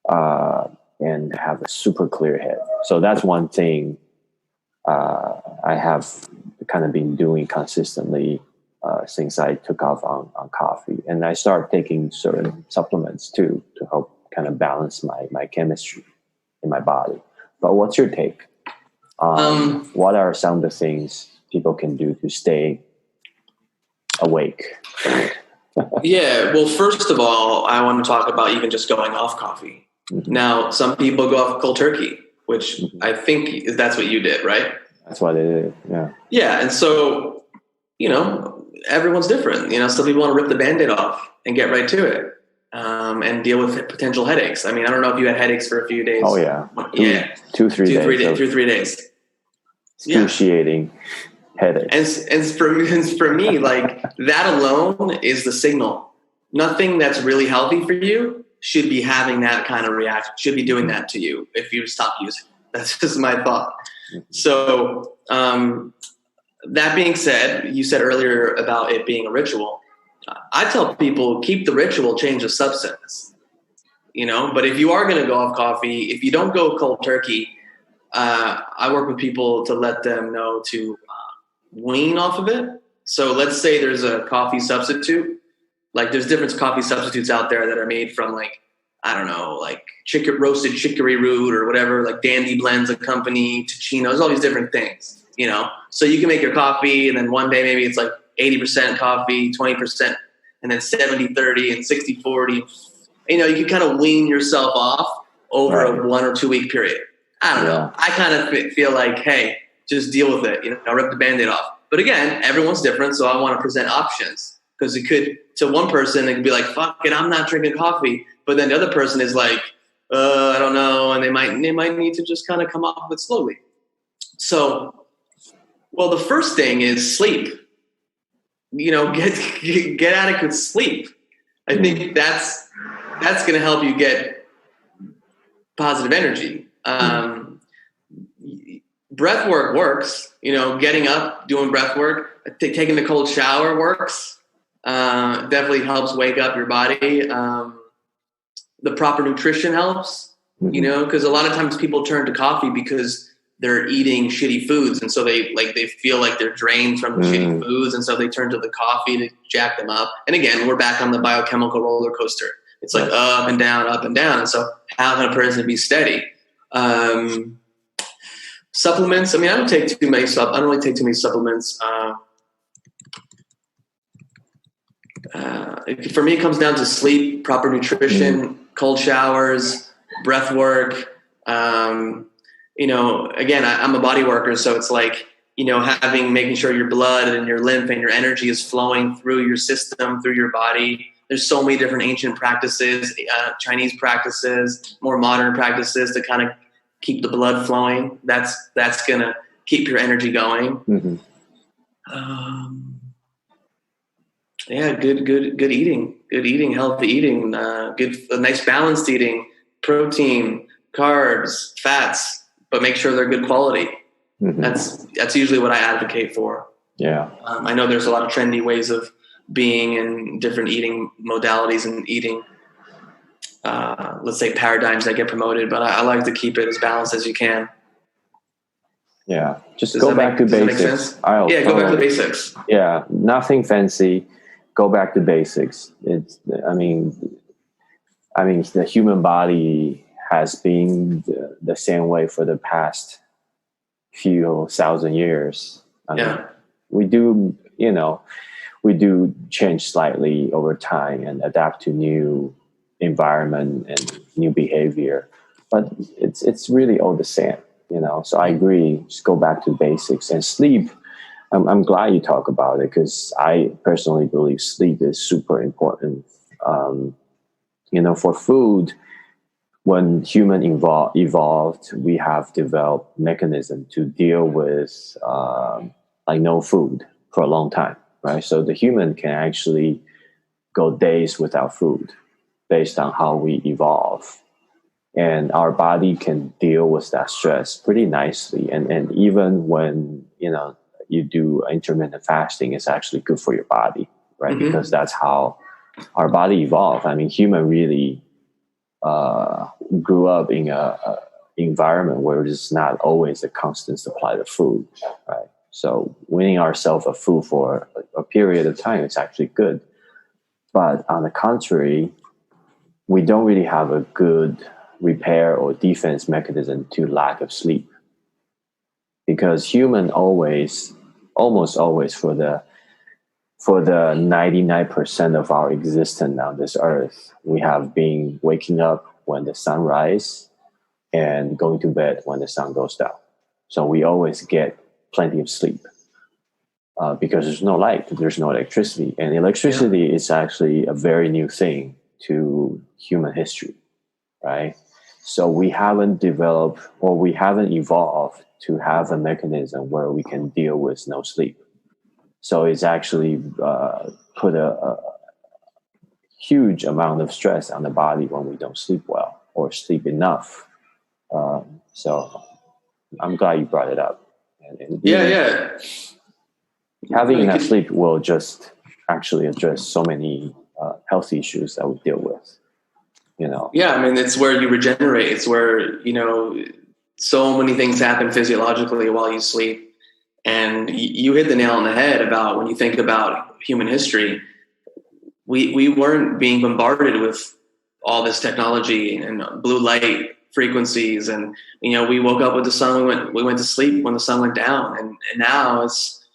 and have a super clear head. So that's one thing I have kind of been doing consistently since I took off on coffee. And I started taking certain supplements too to help kind of balance my chemistry in my body. But what's your take? What are some of the things people can do to stay awake? Yeah, well, first of all, I want to talk about even just going off coffee. Mm-hmm. Now, some people go off cold turkey, which I think that's what you did, right? That's what it is, yeah. Yeah, and so, everyone's different. Some people want to rip the Band-Aid off and get right to it and deal with potential headaches. I mean, I don't know if you had headaches for a few days. Oh, yeah. 3 days. Excruciating headaches. And for me, that alone is the signal. Nothing that's really healthy for you should be having that kind of reaction, should be doing that to you if you stop using it. That's just my thought. So that being said, you said earlier about it being a ritual. I tell people, keep the ritual, change the substance. But if you are going to go off coffee, if you don't go cold turkey, I work with people to let them know to wean off of it. So let's say there's a coffee substitute. There's different coffee substitutes out there that are made from roasted chicory root or whatever, Dandy Blends a company, Ticino's, all these different things, So you can make your coffee and then one day maybe it's 80% coffee, 20%, and then 70-30 and 60-40. You can kind of wean yourself off over a 1 or 2 week period. I don't know. I kind of feel hey, just deal with it. Rip the Band-Aid off. But again, everyone's different, so I want to present options because it could, to one person, it could be fuck it, I'm not drinking coffee. But then the other person is I don't know, and they might need to just kind of come off of it slowly. So, well, the first thing is sleep. Get adequate sleep. I think that's going to help you get positive energy. Breath work works. Getting up, doing breath work, taking the cold shower works. Definitely helps wake up your body. The proper nutrition helps, because a lot of times people turn to coffee because they're eating shitty foods. And so they feel like they're drained from the shitty foods. And so they turn to the coffee to jack them up. And again, we're back on the biochemical roller coaster. It's up and down, up and down. And so how can a person be steady? Supplements. I mean, I don't take too many I don't really take too many supplements. For me, it comes down to sleep, proper nutrition, cold showers, breath work. Again, I'm a body worker, so it's making sure your blood and your lymph and your energy is flowing through your system, through your body. There's so many different ancient practices, Chinese practices, more modern practices to kind of keep the blood flowing. That's gonna keep your energy going. Good eating, healthy eating, nice balanced eating, protein, carbs, fats, but make sure they're good quality. That's usually what I advocate for. Yeah. I know there's a lot of trendy ways of being and different eating modalities and eating, let's say paradigms that get promoted, but I like to keep it as balanced as you can. Yeah. Just go back to basics. Go back to basics. Yeah. Nothing fancy. Go back to basics. I mean, the human body has been the same way for the past few thousand years. I mean, Yeah. we do, we do change slightly over time and adapt to new environment and new behavior, but it's really all the same, So I agree. Just go back to basics and sleep. I'm glad you talk about it because I personally believe sleep is super important. For food, when human evolved, we have developed mechanism to deal with like no food for a long time, right? So the human can actually go days without food based on how we evolve. And our body can deal with that stress pretty nicely. And even when, you do intermittent fasting, it's actually good for your body, right? Mm-hmm. Because that's how our body evolved. I mean, human really grew up in a environment where it's not always a constant supply of food, right? So weaning ourselves of food for a period of time is actually good. But on the contrary, we don't really have a good repair or defense mechanism to lack of sleep. Because human almost always for the 99% of our existence on this earth, we have been waking up when the sun rises and going to bed when the sun goes down. So we always get plenty of sleep because there's no light, there's no electricity. And electricity is actually a very new thing to human history, right? So we haven't developed or we haven't evolved to have a mechanism where we can deal with no sleep. So it's actually put a huge amount of stress on the body when we don't sleep well or sleep enough. So I'm glad you brought it up. And having enough sleep will just actually address so many health issues that we deal with. Yeah, I mean, it's where you regenerate. It's where, so many things happen physiologically while you sleep. And you hit the nail on the head about when you think about human history, we weren't being bombarded with all this technology and blue light frequencies. And, we woke up with the sun, we went to sleep when the sun went down. And now it's,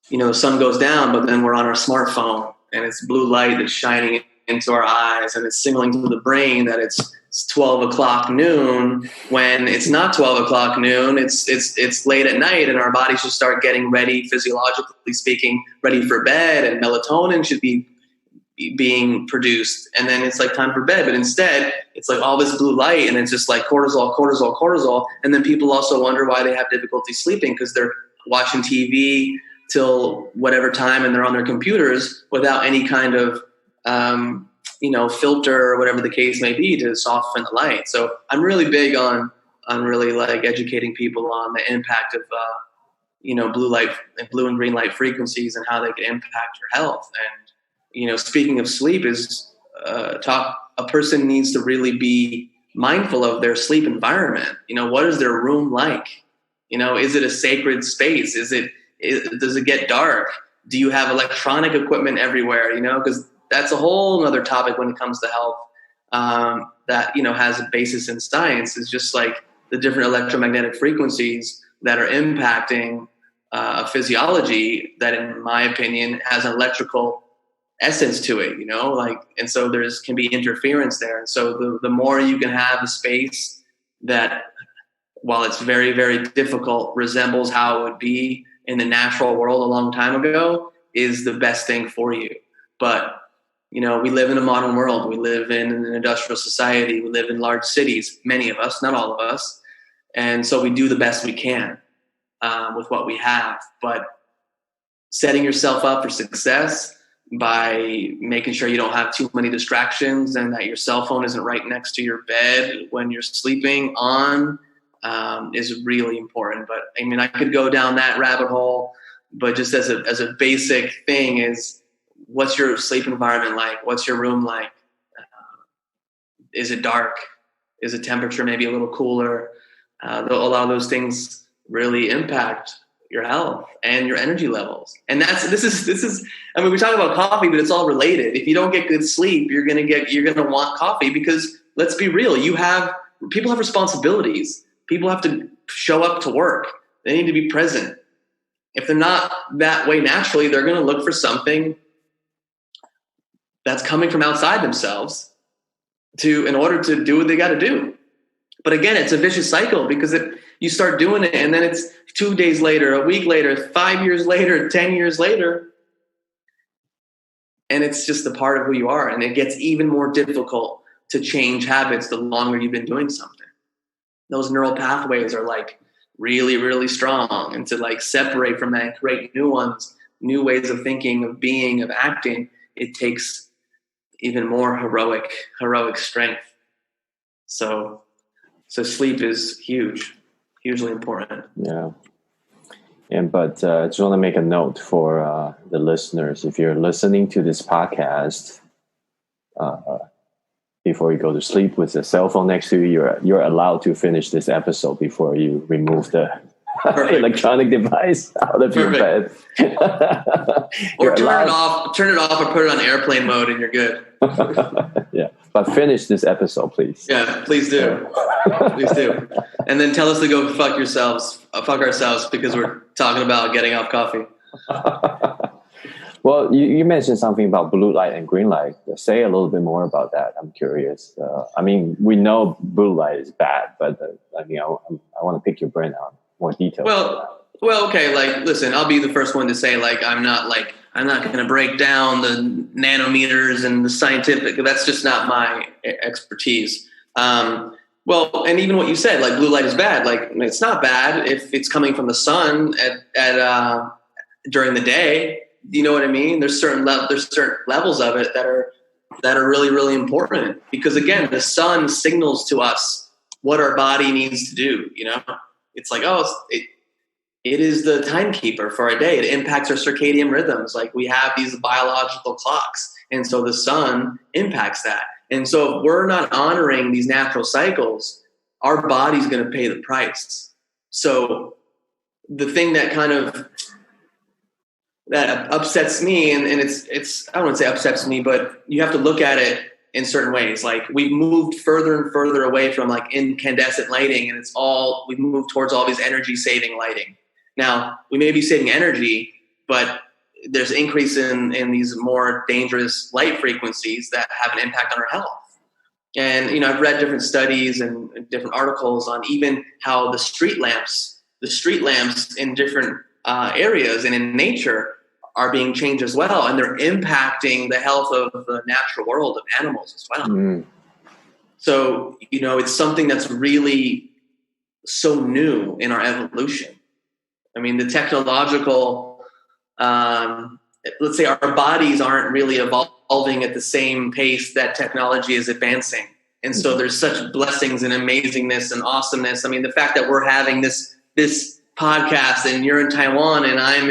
the sun goes down, but then we're on our smartphone and it's blue light that's shining into our eyes and it's signaling to the brain that it's 12 o'clock noon when it's not 12 o'clock noon. It's late at night and our bodies should start getting ready, physiologically speaking, ready for bed, and melatonin should be being produced. And then it's like time for bed. But instead, it's like all this blue light and it's just like cortisol. And then people also wonder why they have difficulty sleeping because they're watching TV till whatever time and they're on their computers without any kind of filter or whatever the case may be to soften the light. So I'm really big on really like educating people on the impact of blue and green light frequencies and how they can impact your health. And speaking of sleep, a person needs to really be mindful of their sleep environment. What is their room like? Is it a sacred space? Does it get dark? Do you have electronic equipment everywhere? Because that's a whole other topic when it comes to health that has a basis in science. Is just like the different electromagnetic frequencies that are impacting physiology that, in my opinion, has an electrical essence to it. And so can be interference there. And so the more you can have a space that, while it's very, very difficult, resembles how it would be in the natural world a long time ago, is the best thing for you. But we live in a modern world. We live in an industrial society. We live in large cities, many of us, not all of us. And so we do the best we can with what we have. But setting yourself up for success by making sure you don't have too many distractions and that your cell phone isn't right next to your bed when you're sleeping on is really important. But I mean, I could go down that rabbit hole, but just as a basic thing is, what's your sleep environment like? What's your room like? Is it dark? Is the temperature maybe a little cooler? A lot of those things really impact your health and your energy levels. And this is, I mean, we talk about coffee, but it's all related. If you don't get good sleep, you're going to want coffee, because let's be real. People have responsibilities. People have to show up to work. They need to be present. If they're not that way naturally, they're going to look for something that's coming from outside themselves in order to do what they got to do. But again, it's a vicious cycle, because you start doing it, and then it's 2 days later, a week later, 5 years later, 10 years later, and it's just a part of who you are. And it gets even more difficult to change habits the longer you've been doing something. Those neural pathways are like really, really strong, and to like separate from that and create new ones, new ways of thinking, of being, of acting, it takes even more heroic strength. So sleep is hugely important. Yeah. But I just want to make a note for the listeners. If you're listening to this podcast before you go to sleep with the cell phone next to you, you're allowed to finish this episode before you remove the electronic device out of your bed. Or turn it off or put it on airplane mode, and you're good. Yeah. But finish this episode, please. Yeah, please do. Please do. And then tell us to go fuck ourselves, because we're talking about getting off coffee. Well, you mentioned something about blue light and green light. Say a little bit more about that. I'm curious. I mean, we know blue light is bad, but I want to pick your brain on more details. Well, okay. Like, listen, I'll be the first one to say, like, I'm not going to break down the nanometers and the scientific. That's just not my expertise. Well, and even what you said, like, blue light is bad. Like, it's not bad if it's coming from the sun at during the day. You know what I mean? There's certain levels of it that are really, really important, because again, the sun signals to us what our body needs to do. You know, it's like, it is the timekeeper for our day. It impacts our circadian rhythms. Like, we have these biological clocks, and so the sun impacts that. And so if we're not honoring these natural cycles, our body's going to pay the price. So the thing that that upsets me, and it's I don't want to say upsets me, but you have to look at it in certain ways. Like, we've moved further and further away from like incandescent lighting, and we've moved towards all these energy saving lighting. Now, we may be saving energy, but there's increase in these more dangerous light frequencies that have an impact on our health. And, you know, I've read different studies and different articles on even how the street lamps in different areas and in nature are being changed as well. And they're impacting the health of the natural world, of animals as well. Mm. So, you know, it's something that's really so new in our evolution. I mean, the technological, let's say our bodies aren't really evolving at the same pace that technology is advancing. And so there's such blessings and amazingness and awesomeness. I mean, the fact that we're having this podcast and you're in Taiwan and I'm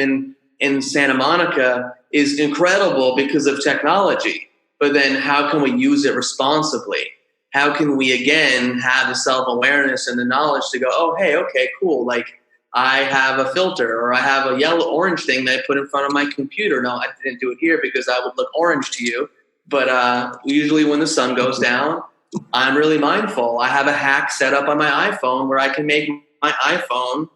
in Santa Monica is incredible because of technology. But then how can we use it responsibly? How can we, again, have the self-awareness and the knowledge to go, oh, hey, okay, cool. Like, I have a filter, or I have a yellow-orange thing that I put in front of my computer. No, I didn't do it here because I would look orange to you. But usually when the sun goes down, I'm really mindful. I have a hack set up on my iPhone where I can make my iPhone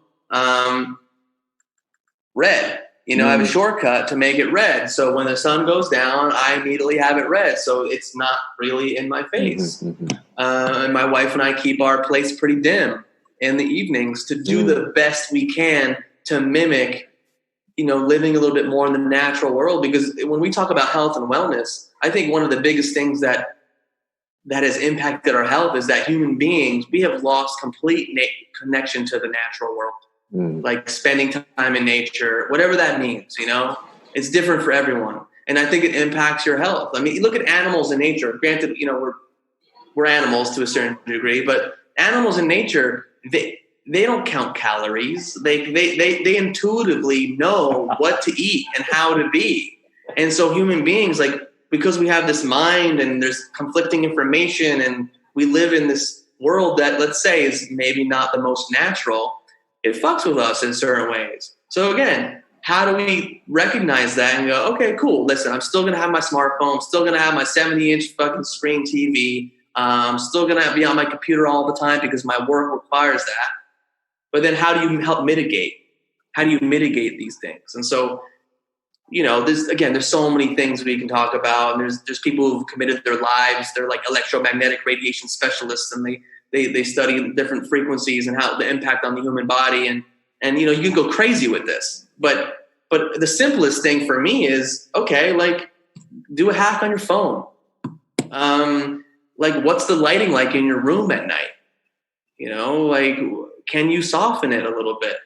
red. You know, I have a shortcut to make it red. So when the sun goes down, I immediately have it red. So it's not really in my face. And my wife and I keep our place pretty dim in the evenings to do the best we can to mimic, you know, living a little bit more in the natural world. Because when we talk about health and wellness, I think one of the biggest things that has impacted our health is that human beings, we have lost complete connection to the natural world. Like spending time in nature, whatever that means, you know, it's different for everyone. And I think it impacts your health. I mean, you look at animals in nature. Granted, you know, we're animals to a certain degree, but animals in nature, they don't count calories. They intuitively know what to eat and how to be. And so human beings, like, because we have this mind and there's conflicting information and we live in this world that, let's say, is maybe not the most natural, it fucks with us in certain ways. So again, how do we recognize that and go, okay, cool. Listen, I'm still going to have my smartphone. I'm still going to have my 70-inch fucking screen TV. I'm still going to be on my computer all the time because my work requires that. But then how do you help mitigate? How do you mitigate these things? And so, there's so many things we can talk about. And there's people who've committed their lives. They're like electromagnetic radiation specialists, and they study different frequencies and how the impact on the human body. And you can go crazy with this. But the simplest thing for me is, okay, like, do a hack on your phone. Like, what's the lighting like in your room at night? Like, can you soften it a little bit?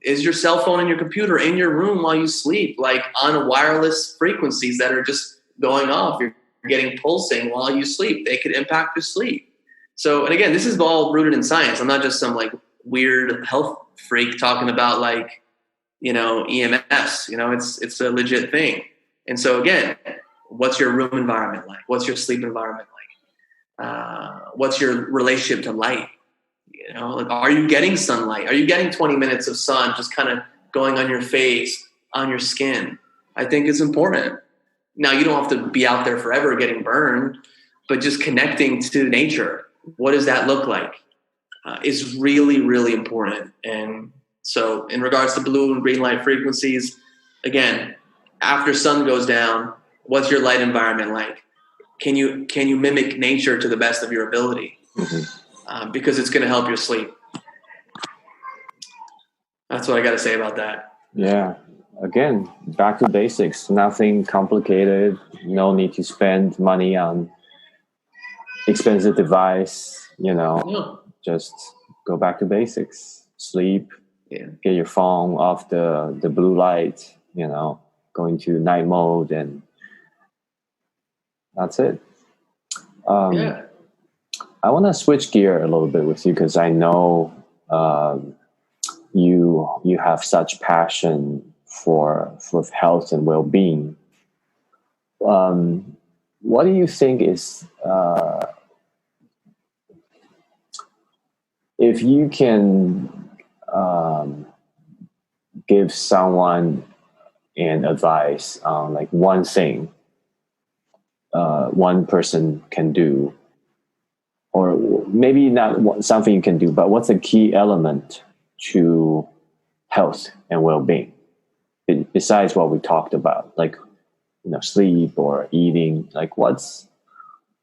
Is your cell phone and your computer in your room while you sleep, like on wireless frequencies that are just going off? You're getting pulsing while you sleep. They could impact your sleep. So, and again, this is all rooted in science. I'm not just some like weird health freak talking about like, EMFs. It's a legit thing. And so again, what's your room environment like? What's your sleep environment like? What's your relationship to light? Like, are you getting sunlight? Are you getting 20 minutes of sun just kind of going on your face, on your skin? I think it's important. Now, you don't have to be out there forever getting burned, but just connecting to nature. What does that look like? Is really, really important. And so in regards to blue and green light frequencies, again, after sun goes down, what's your light environment like? Can you mimic nature to the best of your ability? Mm-hmm. Because it's going to help your sleep. That's what I got to say about that. Yeah. Again, back to basics. Nothing complicated. No need to spend money on expensive device. Just go back to basics. Sleep. Yeah. Get your phone off the blue light. Go into night mode, and that's it. Yeah. I want to switch gear a little bit with you because I know you have such passion for health and well-being. What do you think is if you can give someone an advice on like one thing one person can do, or maybe not something you can do, but what's a key element to health and well-being besides what we talked about, like sleep or eating? Like what's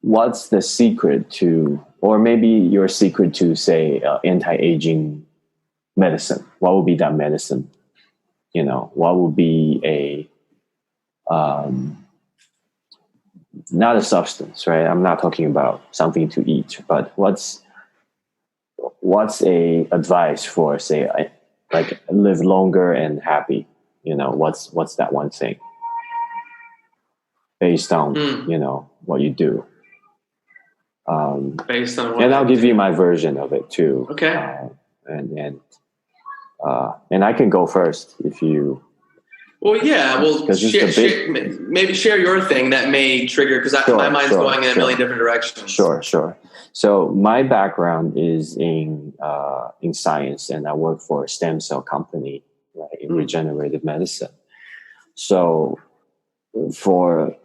the secret to, or maybe your secret to, say, anti-aging medicine? What would be that medicine? What would be a not a substance, right? I'm not talking about something to eat, but what's a advice for, say, like live longer and happy? What's that one thing based on what you do? Based on what, and I'll give you my version of it too. Okay. And I can go first if you. Well, yeah. Well, maybe share your thing that may trigger, because my mind's going in a million different directions. Sure. So my background is in science, and I work for a stem cell company, right, in regenerative medicine. So from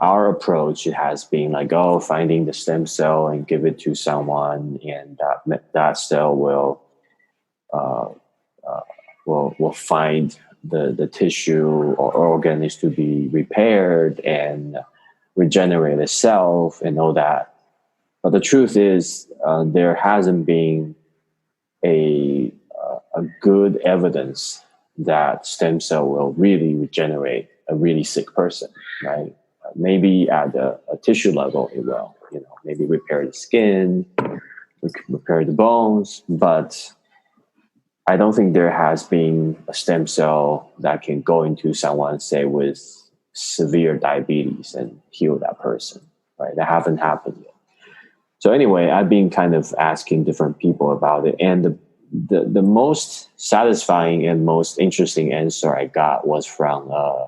our approach, it has been like, finding the stem cell and give it to someone, and that cell will find the tissue or organ is to be repaired and regenerate itself and all that. But the truth is, there hasn't been a good evidence that stem cell will really regenerate a really sick person, right? Maybe at a tissue level it will, maybe repair the skin, repair the bones, but I don't think there has been a stem cell that can go into someone, say, with severe diabetes and heal that person, right? That haven't happened yet. So anyway, I've been kind of asking different people about it, and the most satisfying and most interesting answer I got was from a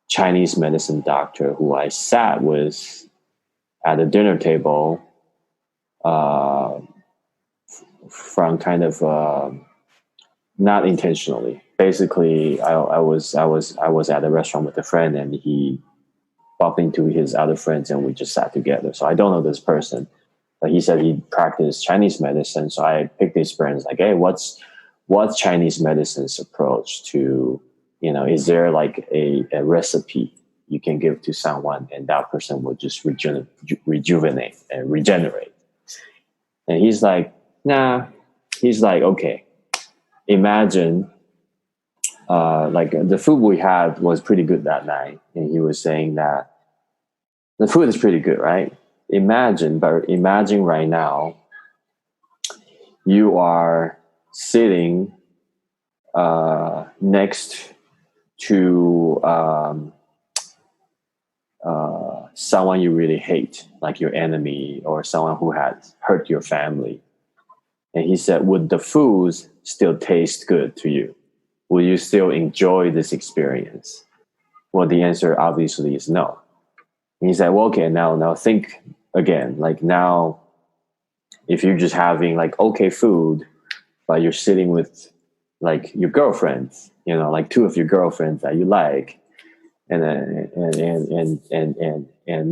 Chinese medicine doctor who I sat with at a dinner table from kind of not intentionally. Basically, I was at a restaurant with a friend, and he bumped into his other friends, and we just sat together. So I don't know this person, but he said he practiced Chinese medicine. So I picked his brains, like, hey, what's Chinese medicine's approach to, is there like a recipe you can give to someone, and that person will just rejuvenate and regenerate? And he's like, nah. He's like, okay, imagine, like the food we had was pretty good that night. And he was saying that the food is pretty good, right? Imagine right now, you are sitting next to someone you really hate, like your enemy or someone who has hurt your family. And he said, would the foods still taste good to you? Will you still enjoy this experience? Well, the answer obviously is no. And he said, well, okay, now think again. Like now, if you're just having like okay food, but you're sitting with like your girlfriends, like two of your girlfriends that you like, and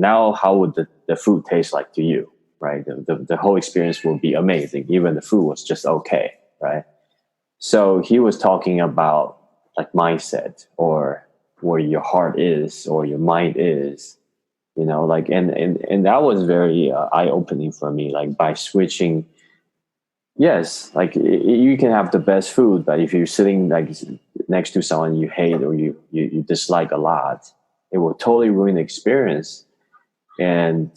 now how would the food taste like to you, right? The whole experience will be amazing, even the food was just okay, right? So he was talking about like mindset, or where your heart is or your mind is, like, and that was very eye-opening for me. Like by switching, yes, like you can have the best food, but if you're sitting like next to someone you hate or you dislike a lot, it will totally ruin the experience. And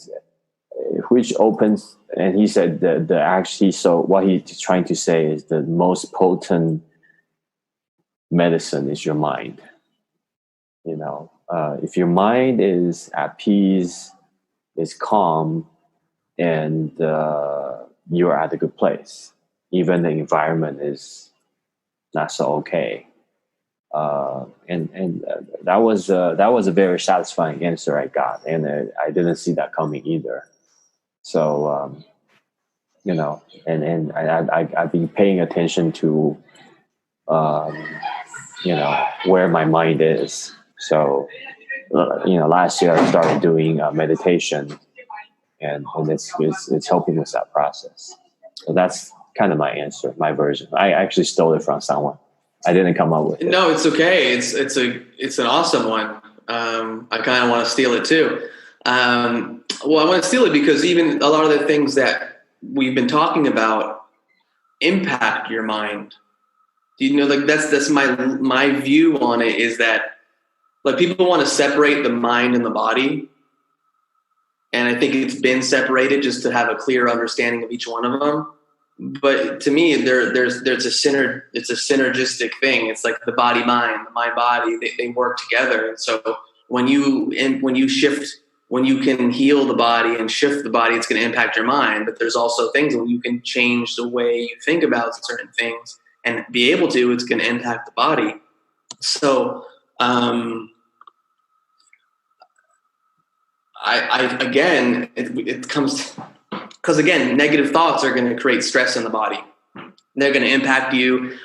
which opens, and he said the actually, so what he's trying to say is the most potent medicine is your mind. If your mind is at peace, is calm, and you're at a good place, even the environment is not so okay. And that was a very satisfying answer I got, and I didn't see that coming either. So and I've been paying attention to where my mind is. So last year I started doing meditation, and it's helping with that process. So that's kind of my answer, my version. I actually stole it from someone. I didn't come up with it. No, it's okay. It's an awesome one. I kind of want to steal it too. Well, I want to steal it because even a lot of the things that we've been talking about impact your mind. Like that's my view on it, is that like people want to separate the mind and the body. And I think it's been separated just to have a clear understanding of each one of them. But to me, it's a synergistic thing. It's like the body, mind, the mind, body, they work together. And so when you can heal the body and shift the body, it's going to impact your mind. But there's also things when you can change the way you think about certain things and be able to, it's going to impact the body. So, it comes because again, negative thoughts are going to create stress in the body. They're going to impact you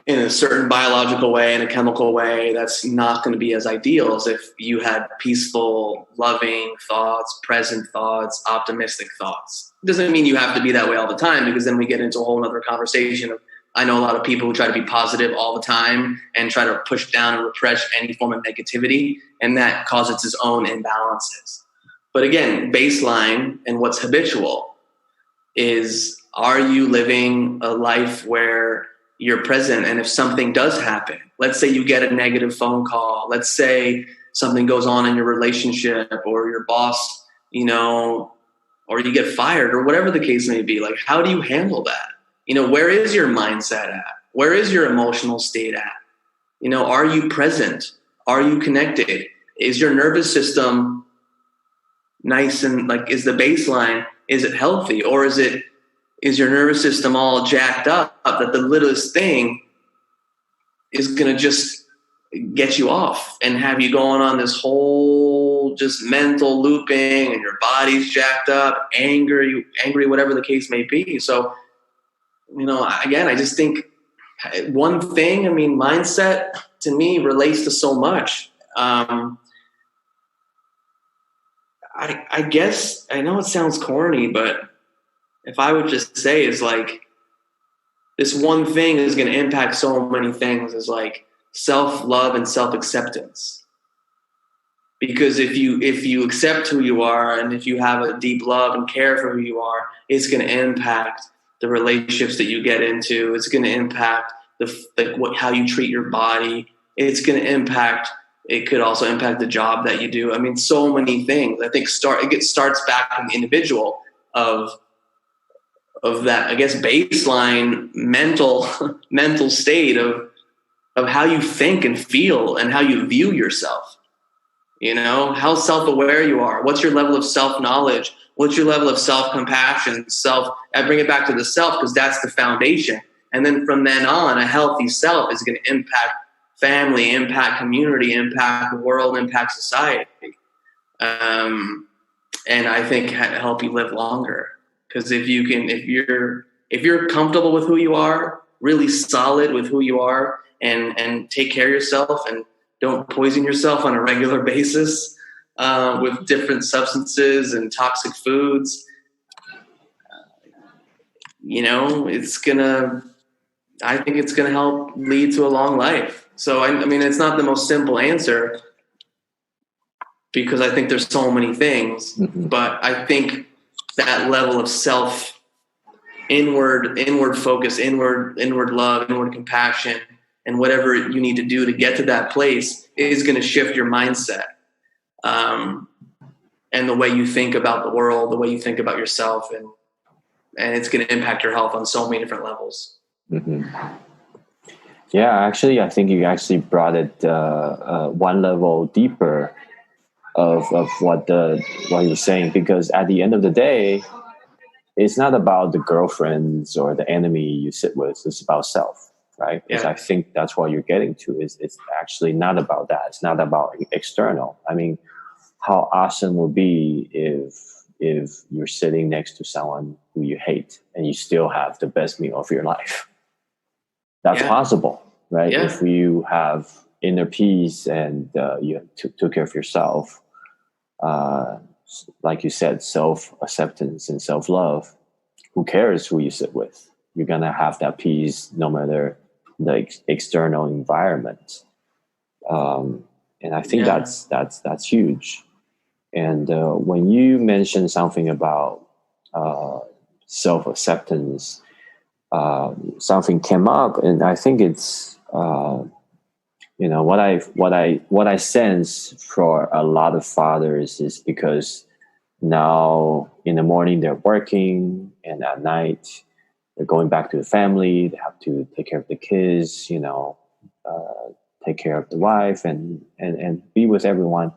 in a certain biological way, in a chemical way. That's not going to be as ideal as if you had peaceful, loving thoughts, present thoughts, optimistic thoughts. It doesn't mean you have to be that way all the time, because then we get into a whole other conversation of, I know a lot of people who try to be positive all the time and try to push down and repress any form of negativity, and that causes its own imbalances. But again, baseline and what's habitual is, are you living a life where you're present? And if something does happen, let's say you get a negative phone call, let's say something goes on in your relationship, or your boss, or you get fired, or whatever the case may be, like, how do you handle that? Where is your mindset at? Where is your emotional state at? Are you present? Are you connected? Is your nervous system nice and is the baseline, is it healthy? Or is your nervous system all jacked up that the littlest thing is going to just get you off and have you going on this whole just mental looping, and your body's jacked up, angry, whatever the case may be. So again, I just think one thing, mindset to me relates to so much. I guess, I know it sounds corny, but if I would just say is like, this one thing is going to impact so many things, is like self-love and self-acceptance. Because if you accept who you are, and if you have a deep love and care for who you are, it's going to impact the relationships that you get into. It's going to impact how you treat your body. It's going to impact. It could also impact the job that you do. So many things. I think it starts back in the individual of that, I guess, baseline mental state of how you think and feel and how you view yourself. How self-aware you are. What's your level of self-knowledge? What's your level of self-compassion? I bring it back to the self because that's the foundation. And then from then on, a healthy self is going to impact family, impact community, impact the world, impact society. And I think help you live longer. Because if you're comfortable with who you are, really solid with who you are, and take care of yourself and don't poison yourself on a regular basis with different substances and toxic foods, I think it's gonna help lead to a long life. So it's not the most simple answer, because I think there's so many things, but I think that level of inward focus, inward love, inward compassion, and whatever you need to do to get to that place is going to shift your mindset, and the way you think about the world, the way you think about yourself, and it's going to impact your health on so many different levels. Mm-hmm. Yeah, actually, I think you actually brought it one level deeper of what you're saying, because at the end of the day, it's not about the girlfriends or the enemy you sit with. It's about self. Right? Because I think that's what you're getting to. It's actually not about that. It's not about external. How awesome would be if you're sitting next to someone who you hate and you still have the best meal of your life? That's possible, right? Yeah. If you have inner peace and you took care of yourself, like you said, self-acceptance and self-love, who cares who you sit with? You're going to have that peace no matter the external environment. And I think that's huge. And when you mentioned something about self-acceptance, something came up, and I think it's what I sense for a lot of fathers is, because now in the morning they're working, and at night they're going back to the family. They have to take care of the kids, take care of the wife, and be with everyone.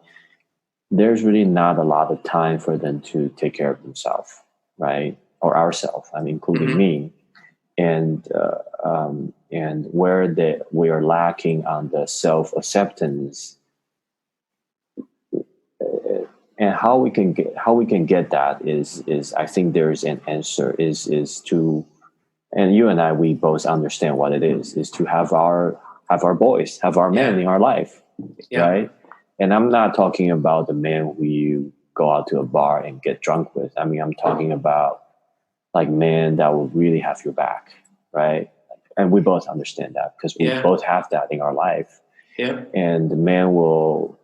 There's really not a lot of time for them to take care of themselves, right? Or ourselves, including me. And where we are lacking on the self-acceptance, and how we can get that is I think there is an answer is to, and you and I, we both understand what it is to have our boys, have our men in our life, right? And I'm not talking about the man who you go out to a bar and get drunk with. I'm talking about like men that will really have your back, right? And we both understand that because we both have that in our life. Yeah. And the man will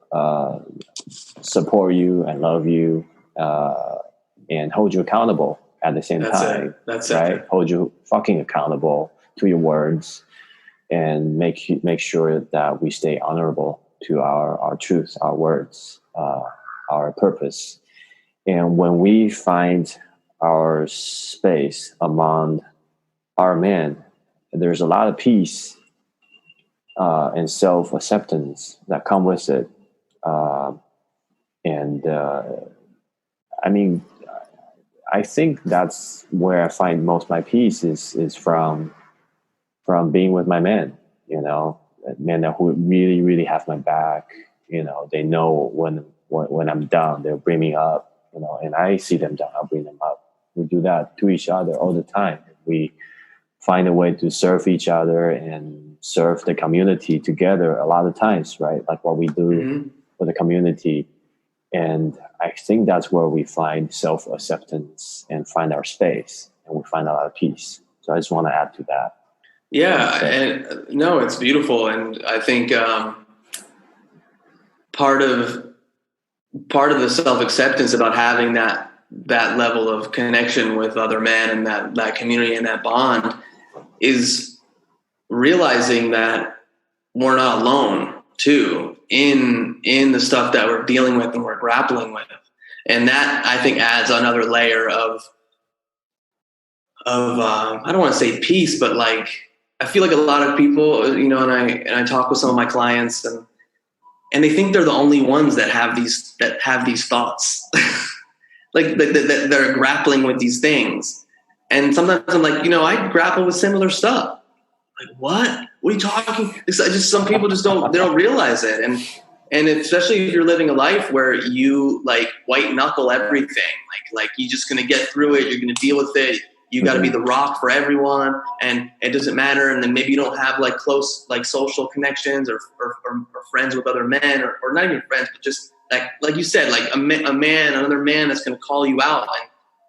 support you and love you and hold you accountable at the same time. That's right. It. Hold you fucking accountable to your words and make sure that we stay honorable to our truth, our words, our purpose. And when we find our space among our men, there's a lot of peace and self-acceptance that come with it. I think that's where I find most of my peace is from being with my men, men who really, really have my back. They know when I'm down, they'll bring me up, and I see them down, I'll bring them up. We do that to each other all the time. We find a way to serve each other and serve the community together a lot of times, right? Like what we do for the community. And I think that's where we find self-acceptance and find our space, and we find a lot of peace. So I just want to add to that. Yeah, and no, it's beautiful. And I think part of the self-acceptance about having that level of connection with other men and that community and that bond is realizing that we're not alone too in the stuff that we're dealing with and we're grappling with. And that, I think, adds another layer of I don't want to say peace, but like, I feel like a lot of people, you know, and I talk with some of my clients, and they think they're the only ones that have these thoughts, like that they're grappling with these things. And sometimes I'm like, you know, I grapple with similar stuff. Like, what are you talking? It's just some people just don't realize it. And especially if you're living a life where you like white knuckle everything, like you're just going to get through it. You're going to deal with it. You got to be the rock for everyone, and it doesn't matter. And then maybe you don't have like close, like social connections or friends with other men, or not even friends, but just like you said, like another man that's going to call you out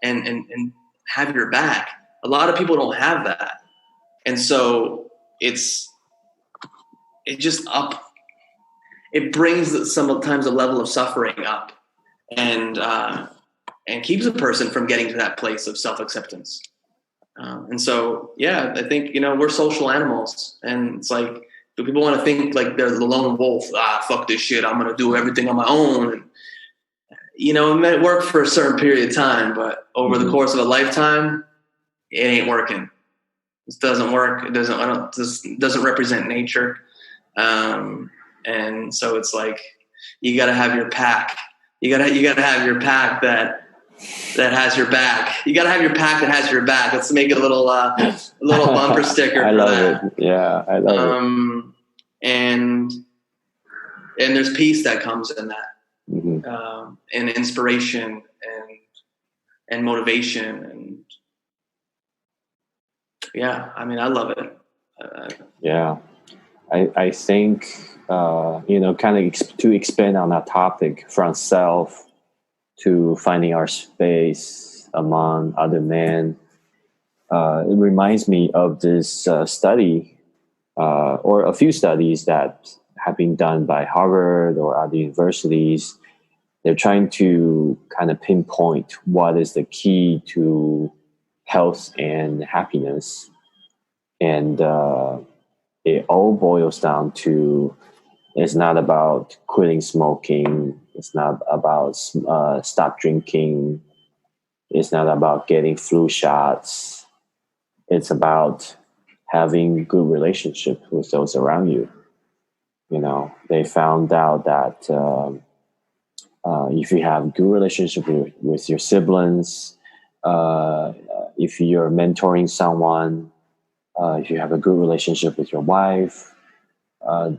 and have your back. A lot of people don't have that. And so it brings sometimes a level of suffering up, and keeps a person from getting to that place of self-acceptance. And so, yeah, I think, you know, we're social animals, and it's like, do people want to think like they're the lone wolf? Fuck this shit. I'm going to do everything on my own. And, you know, it might work for a certain period of time, but over the course of a lifetime, it ain't working. This doesn't work. It doesn't represent nature. And so it's like, you got to have your pack. You got to have your pack that has your back. You got to have your pack that has your back. Let's make it a little bumper sticker. I love it. Yeah, I love it. And there's peace that comes in that, and inspiration and motivation, and yeah, I mean, I love it. Yeah, I think you know, kind of to expand on that topic from self to finding our space among other men. It reminds me of this study or a few studies that have been done by Harvard or other universities. They're trying to kind of pinpoint what is the key to health and happiness. And it all boils down to, it's not about quitting smoking. It's not about stop drinking. It's not about getting flu shots. It's about having good relationship with those around you. You know, they found out that if you have good relationship with your siblings, if you're mentoring someone, if you have a good relationship with your wife,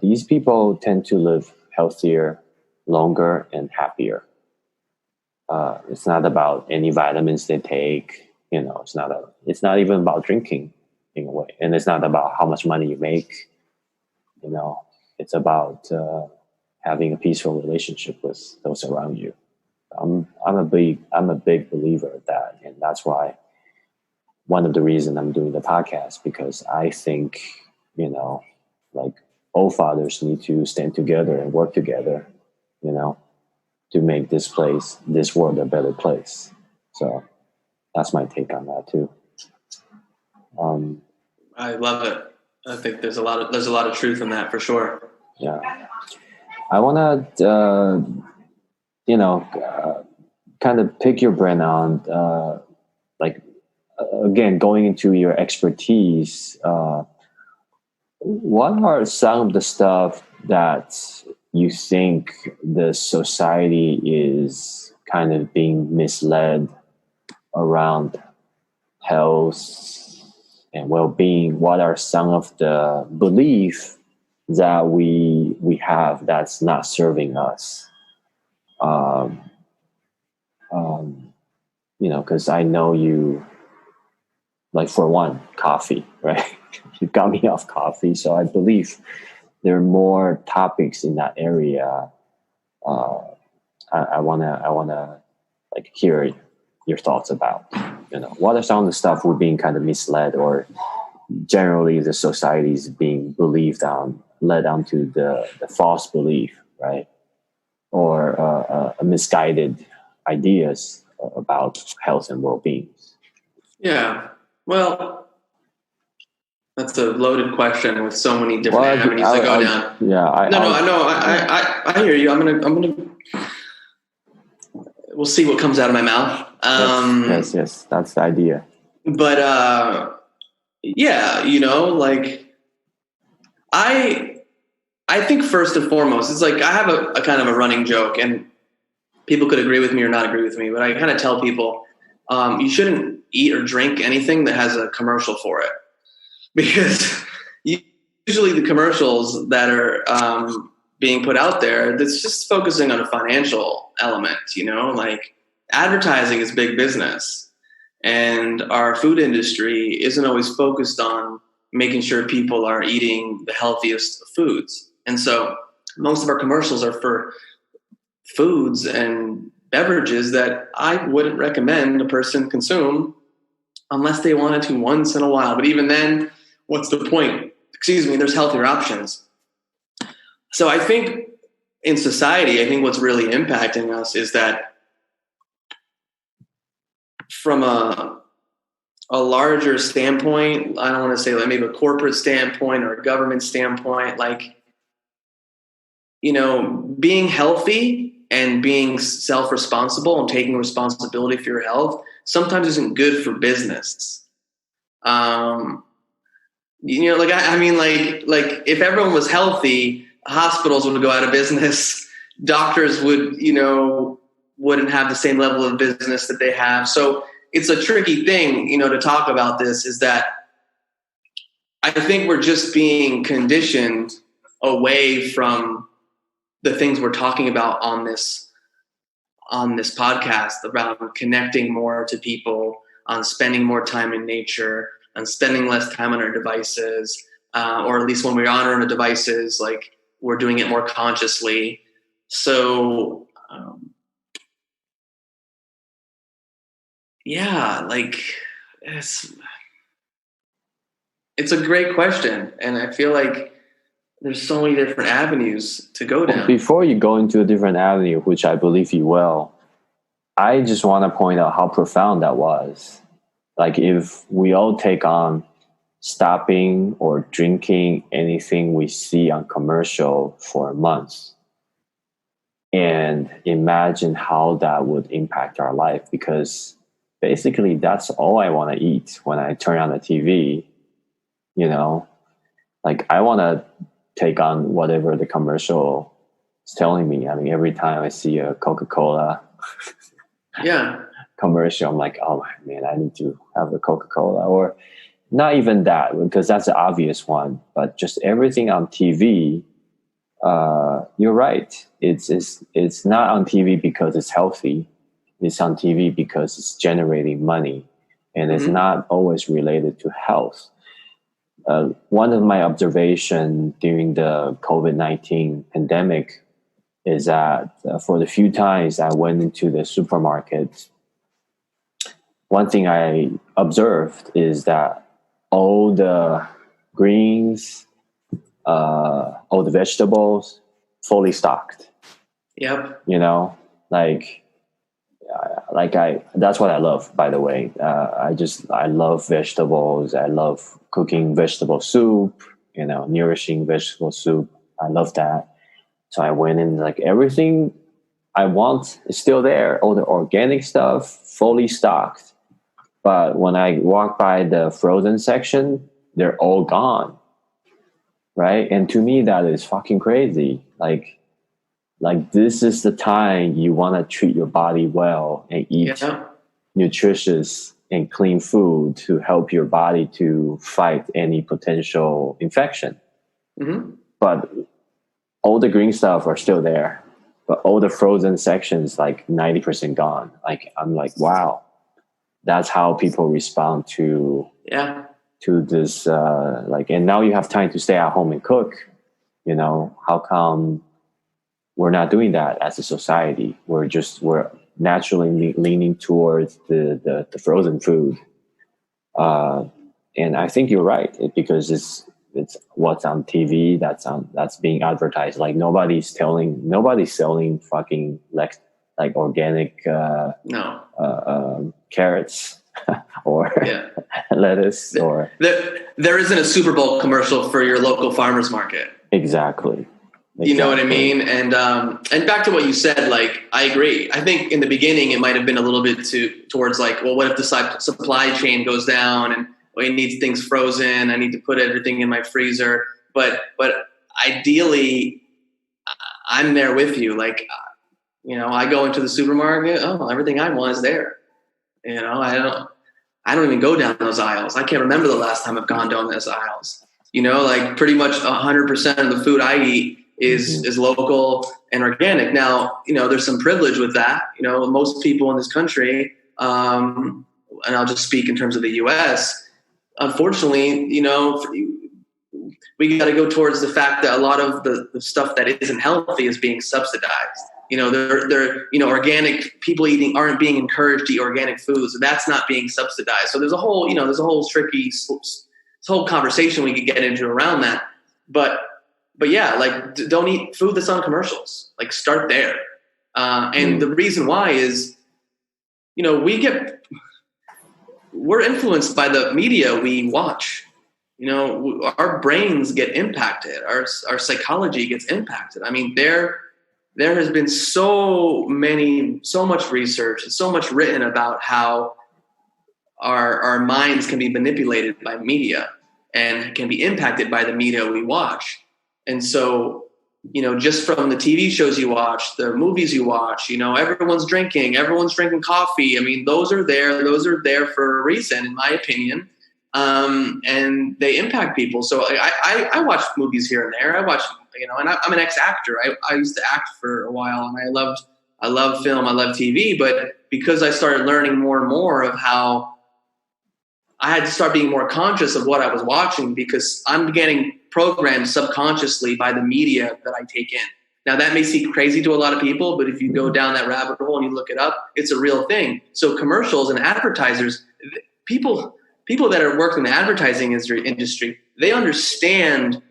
these people tend to live healthier, longer, and happier. It's not about any vitamins they take. You know, it's not even about drinking in a way, and it's not about how much money you make. You know, it's about having a peaceful relationship with those around you. I'm a big believer of that, and that's why one of the reasons I'm doing the podcast, because I think, you know, like, all fathers need to stand together and work together, you know, to make this world a better place. So that's my take on that too. I love it. I think there's a lot of truth in that for sure. Yeah. I want to, you know, kind of pick your brain on, again, going into your expertise, what are some of the stuff that you think the society is kind of being misled around health and well-being? What are some of the beliefs that we have that's not serving us? You know, because I know you like for one, coffee, right? You got me off coffee. So I believe there are more topics in that area. I wanna like hear your thoughts about, what are some of the stuff we're being kind of misled, or generally the society is being led on to the false belief, right? Or misguided ideas about health and well-being. Yeah. Well, that's a loaded question with so many different avenues to go down. Yeah. I hear you. I'm gonna. We'll see what comes out of my mouth. Yes. That's the idea. But yeah, like I think first and foremost, it's like I have a kind of a running joke, and people could agree with me or not agree with me, but I kind of tell people you shouldn't eat or drink anything that has a commercial for it, because usually the commercials that are being put out there, that's just focusing on a financial element, like advertising is big business, and our food industry isn't always focused on making sure people are eating the healthiest of foods. And so most of our commercials are for foods and beverages that I wouldn't recommend a person consume unless they wanted to once in a while. But even then, what's the point? There's healthier options. So I think in society, I think what's really impacting us is that from a larger standpoint, I don't want to say like maybe a corporate standpoint or a government standpoint, like, being healthy and being self-responsible and taking responsibility for your health sometimes isn't good for business. Like if everyone was healthy, hospitals would go out of business. Doctors wouldn't have the same level of business that they have. So it's a tricky thing, to talk about this, is that I think we're just being conditioned away from the things we're talking about on this podcast, around connecting more to people, on spending more time in nature, on spending less time on our devices, or at least when we're on our devices, like we're doing it more consciously. So, it's a great question, and I feel like there's so many different avenues to go down. Before you go into a different avenue, which I believe you will, I just want to point out how profound that was. Like if we all take on stopping or drinking anything we see on commercial for months, and imagine how that would impact our life, because basically that's all I want to eat when I turn on the TV. Like I want to take on whatever the commercial is telling me. I mean, every time I see a Coca-Cola commercial, I'm like, oh man, I need to have a Coca-Cola. Or not even that, because that's the obvious one, but just everything on TV. You're right. It's not on TV because it's healthy. It's on TV because it's generating money, and it's not always related to health. One of my observations during the COVID-19 pandemic is that for the few times I went into the supermarket, one thing I observed is that all the greens, all the vegetables, fully stocked. Yep. That's what I love, by the way. I love vegetables. I love cooking vegetable soup, nourishing vegetable soup. I love that. So I went in, like everything I want is still there. All the organic stuff, fully stocked. But when I walk by the frozen section, they're all gone. Right? And to me, that is fucking crazy. Like this is the time you want to treat your body well and eat nutritious and clean food to help your body to fight any potential infection. But all the green stuff are still there, but all the frozen sections, like 90% gone. Like, I'm like, wow, that's how people respond to Yeah. To this, and now you have time to stay at home and cook. How come we're not doing that as a society? We're naturally leaning towards the frozen food. And I think you're right, because it's what's on TV that's being advertised. Like nobody's selling fucking like organic carrots or lettuce or there isn't a Super Bowl commercial for your local farmers market. Exactly. You know what I mean? And back to what you said, like, I agree. I think in the beginning it might have been a little bit towards like, well, what if the supply chain goes down and it needs things frozen? I need to put everything in my freezer. But ideally, I'm there with you. Like, I go into the supermarket. Oh, everything I want is there. I don't even go down those aisles. I can't remember the last time I've gone down those aisles. Like pretty much 100% of the food I eat is local and organic. Now, there's some privilege with that. Most people in this country, and I'll just speak in terms of the U.S., unfortunately, we got to go towards the fact that a lot of the stuff that isn't healthy is being subsidized. They're organic people aren't being encouraged to eat organic foods. So that's not being subsidized. So there's a whole tricky, this whole conversation we could get into around that. But yeah, like don't eat food that's on commercials. Like start there. And the reason why is, we're influenced by the media we watch. Our brains get impacted. Our psychology gets impacted. I mean, there has been so much research and so much written about how our minds can be manipulated by media and can be impacted by the media we watch. And so, just from the TV shows you watch, the movies you watch, everyone's drinking coffee. I mean, those are there for a reason, in my opinion. And they impact people. So I watch movies here and there. I watch, and I'm an ex-actor. I used to act for a while, and I love film. I love TV. But because I started learning more and more of how I had to start being more conscious of what I was watching, because I'm getting programmed subconsciously by the media that I take in. Now, that may seem crazy to a lot of people, but if you go down that rabbit hole and you look it up, it's a real thing. So commercials and advertisers, people that are working in the advertising industry, they understand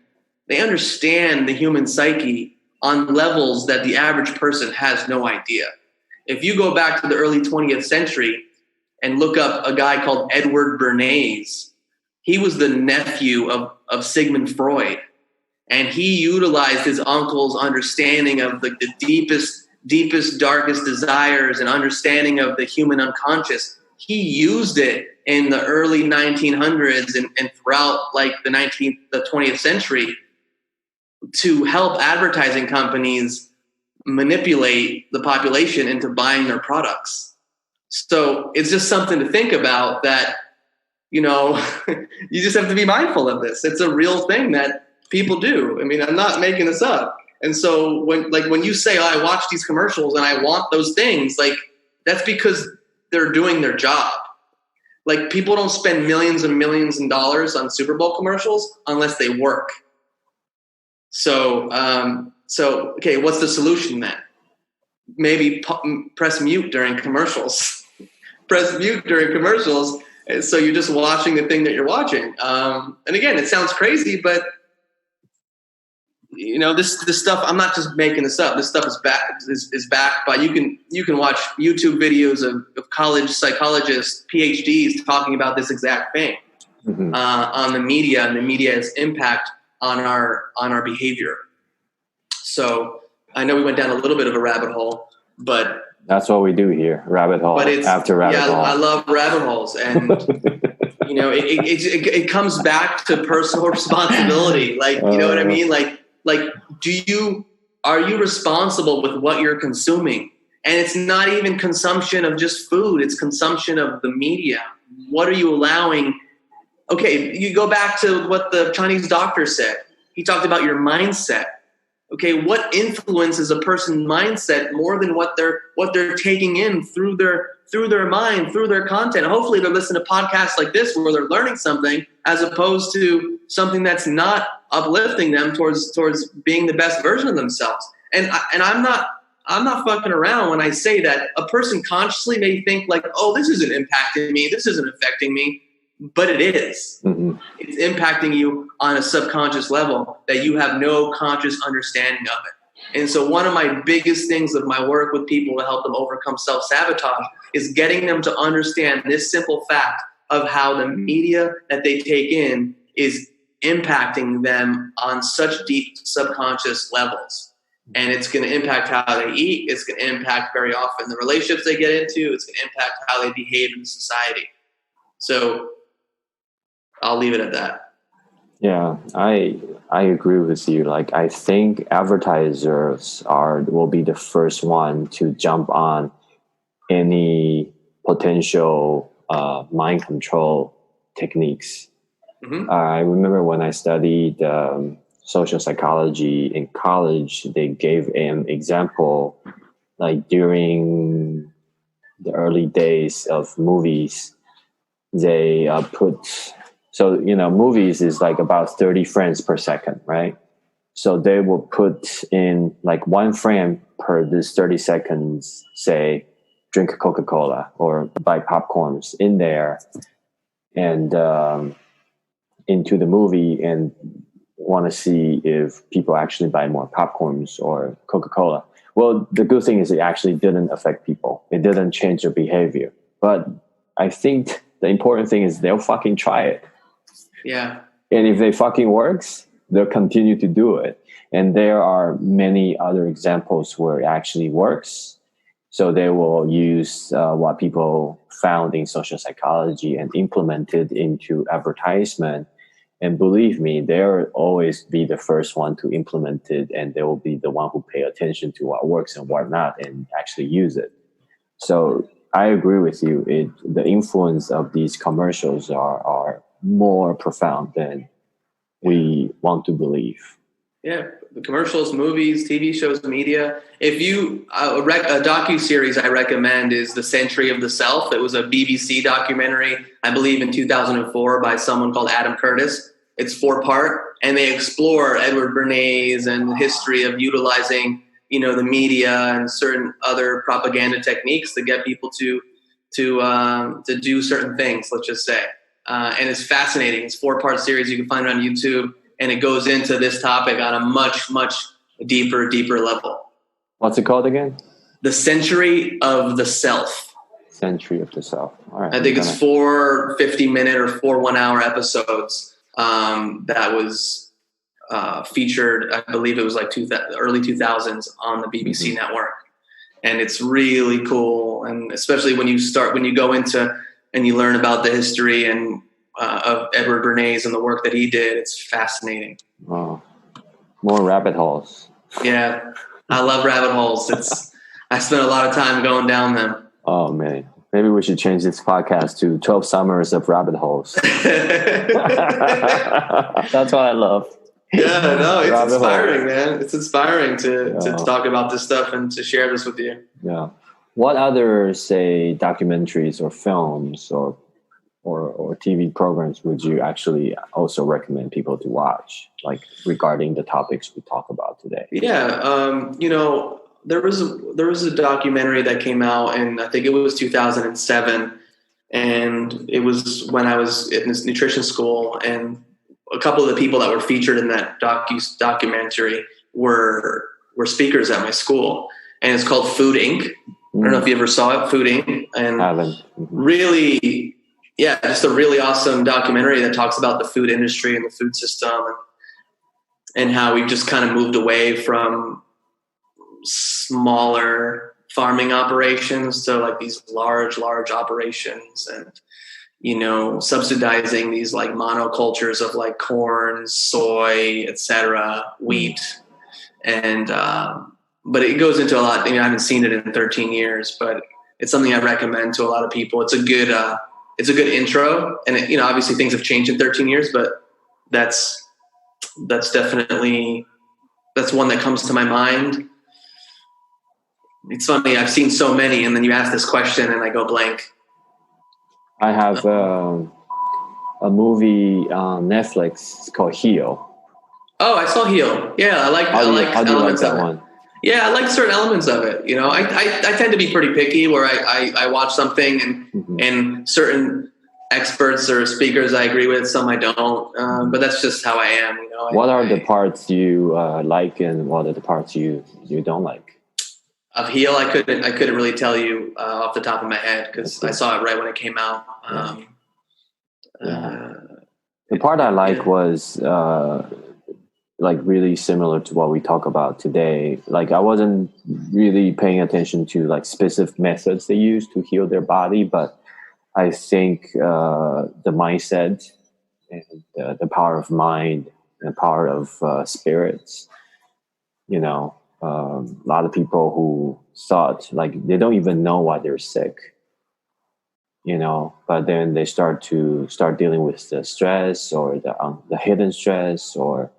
the human psyche on levels that the average person has no idea. If you go back to the early 20th century and look up a guy called Edward Bernays, he was the nephew of Sigmund Freud. And he utilized his uncle's understanding of the deepest, darkest desires and understanding of the human unconscious. He used it in the early 1900s and throughout like the 20th century to help advertising companies manipulate the population into buying their products. So it's just something to think about, that, you just have to be mindful of this. It's a real thing that people do. I mean, I'm not making this up. And so when you say, oh, I watch these commercials and I want those things, like, that's because they're doing their job. Like, people don't spend millions and millions of dollars on Super Bowl commercials unless they work. So okay, what's the solution then? Maybe press mute during commercials. Press mute during commercials, so you're just watching the thing that you're watching. And again, it sounds crazy, but this stuff, I'm not just making this up. This stuff is backed by, you can watch YouTube videos of college psychologists, PhDs, talking about this exact thing on the media and the media's impact on our behavior. So I know we went down a little bit of a rabbit hole, but that's what we do here. Rabbit hole after rabbit hole. I love rabbit holes. And, it comes back to personal responsibility. Like, you know what I mean? Like, are you responsible with what you're consuming? And it's not even consumption of just food. It's consumption of the media. What are you allowing? Okay, you go back to what the Chinese doctor said. He talked about your mindset. okay, what influences a person's mindset more than what they're taking in through their mind, through their content. Hopefully they're listening to podcasts like this where they're learning something as opposed to something that's not uplifting them towards being the best version of themselves. And I'm not fucking around when I say that a person consciously may think like, oh, this isn't impacting me, this isn't affecting me, but it is. Mm-hmm. It's impacting you on a subconscious level that you have no conscious understanding of it. And so one of my biggest things of my work with people to help them overcome self-sabotage is getting them to understand this simple fact of how the media that they take in is impacting them on such deep subconscious levels. And it's going to impact how they eat. It's going to impact very often the relationships they get into. It's going to impact how they behave in society. So I'll leave it at that. Yeah, I agree with you. Like, I think advertisers will be the first one to jump on any potential mind control techniques. Mm-hmm. I remember when I studied social psychology in college, they gave an example, like during the early days of movies, they movies is like about 30 frames per second, right? So they will put in like one frame per this 30 seconds, say, drink Coca-Cola or buy popcorns in there and into the movie, and want to see if people actually buy more popcorns or Coca-Cola. Well, the good thing is it actually didn't affect people. It didn't change their behavior. But I think the important thing is they'll fucking try it. Yeah. And if it fucking works, they'll continue to do it. And there are many other examples where it actually works. So they will use what people found in social psychology and implement it into advertisement. And believe me, they'll always be the first one to implement it, and they will be the one who pay attention to what works and what not and actually use it. So I agree with you. The influence of these commercials are more profound than we want to believe. Yeah, the commercials, movies, TV shows, media. If you a docu-series I recommend is The Century of the Self. It was a BBC documentary, I believe in 2004, by someone called Adam Curtis. It's 4-part, and they explore Edward Bernays and the history of utilizing, the media and certain other propaganda techniques to get people to do certain things, let's just say. And it's fascinating. It's 4-part series. You can find it on YouTube, and it goes into this topic on a much, much deeper level. What's it called again? The Century of the Self. Century of the Self. All right. I think it's 4 50-minute or 4 1-hour episodes. That was featured, I believe it was like early 2000s on the BBC network. And it's really cool. And especially when you go into and you learn about the history and of Edward Bernays and the work that he did, it's fascinating. Oh, more rabbit holes. Yeah, I love rabbit holes. I spent a lot of time going down them. Oh, man. Maybe we should change this podcast to 12 Summers of Rabbit Holes. That's what I love. Yeah, no, it's inspiring, man. It's inspiring to talk about this stuff and to share this with you. Yeah. What other, say, documentaries or films or TV programs would you actually also recommend people to watch, like regarding the topics we talk about today? Yeah, there was a documentary that came out, and I think it was 2007, and it was when I was in this nutrition school, and a couple of the people that were featured in that documentary were speakers at my school, and it's called Food Inc. I don't know if you ever saw it, Food Inc. And really, yeah, just a really awesome documentary that talks about the food industry and the food system and how we've just kind of moved away from smaller farming operations to like these large operations, and subsidizing these like monocultures of like corn, soy, etc., wheat, and but it goes into a lot. I haven't seen it in 13 years, but it's something I recommend to a lot of people. It's a good intro, and obviously things have changed in 13 years, but that's definitely that's one that comes to my mind. It's funny, I've seen so many, and then you ask this question and I go blank. I have a movie on Netflix. It's called Heal. Oh, I saw Heal. Yeah, I like elements that of it. one? Yeah, I like certain elements of it. You know, I tend to be pretty picky where I watch something and certain experts or speakers I agree with, some I don't. But that's just how I am. You know. What are the parts you like, and what are the parts you don't like? Of Heal, I couldn't really tell you off the top of my head because I saw it right when it came out. The part I like was like really similar to what we talk about today. Like I wasn't really paying attention to like specific methods they use to heal their body, but I think the mindset and the power of mind and the power of spirits, you know, a lot of people who thought like they don't even know why they're sick, you know, but then they start dealing with the stress or the hidden stress or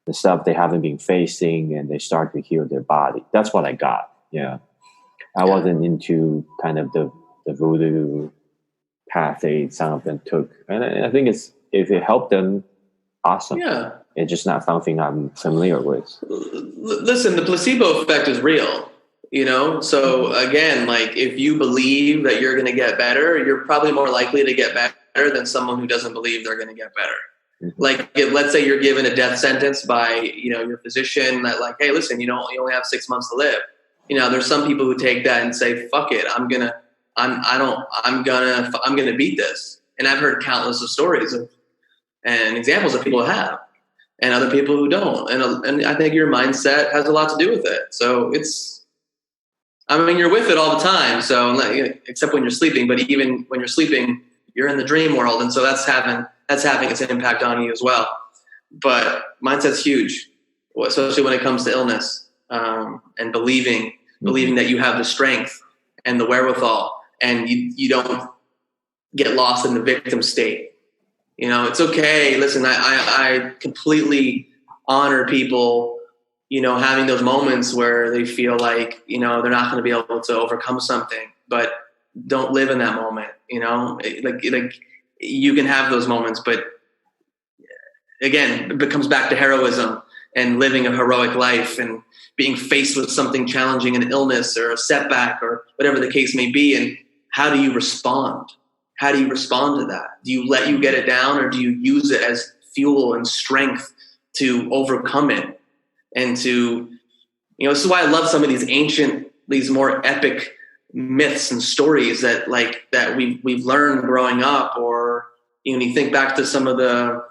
the stuff they haven't been facing, and they start to heal their body. That's what I got. Yeah. I wasn't into kind of the voodoo path some of them took. And I think if it helped them, awesome. Yeah. It's just not something I'm familiar with. Listen, the placebo effect is real, you know? So again, like if you believe that you're going to get better, you're probably more likely to get better than someone who doesn't believe they're going to get better. Like, let's say you're given a death sentence by, you know, your physician that like, hey, listen, you only have 6 months to live. You know, there's some people who take that and say, fuck it, I'm gonna beat this. And I've heard countless of stories and examples of people who have, and other people who don't. And I think your mindset has a lot to do with it. So you're with it all the time. So except when you're sleeping, but even when you're sleeping, you're in the dream world. And so that's having its impact on you as well. But mindset's huge, especially when it comes to illness, and believing that you have the strength and the wherewithal, and you don't get lost in the victim state. You know, it's okay. Listen, I completely honor people, you know, having those moments where they feel like, you know, they're not going to be able to overcome something, but don't live in that moment. You know, like you can have those moments, but again, it comes back to heroism and living a heroic life and being faced with something challenging, an illness or a setback or whatever the case may be. And how do you respond? How do you respond to that? Do you let you get it down, or do you use it as fuel and strength to overcome it? And to, you know, this is why I love some of these more epic myths and stories that we've learned growing up, or, you know, you think back to the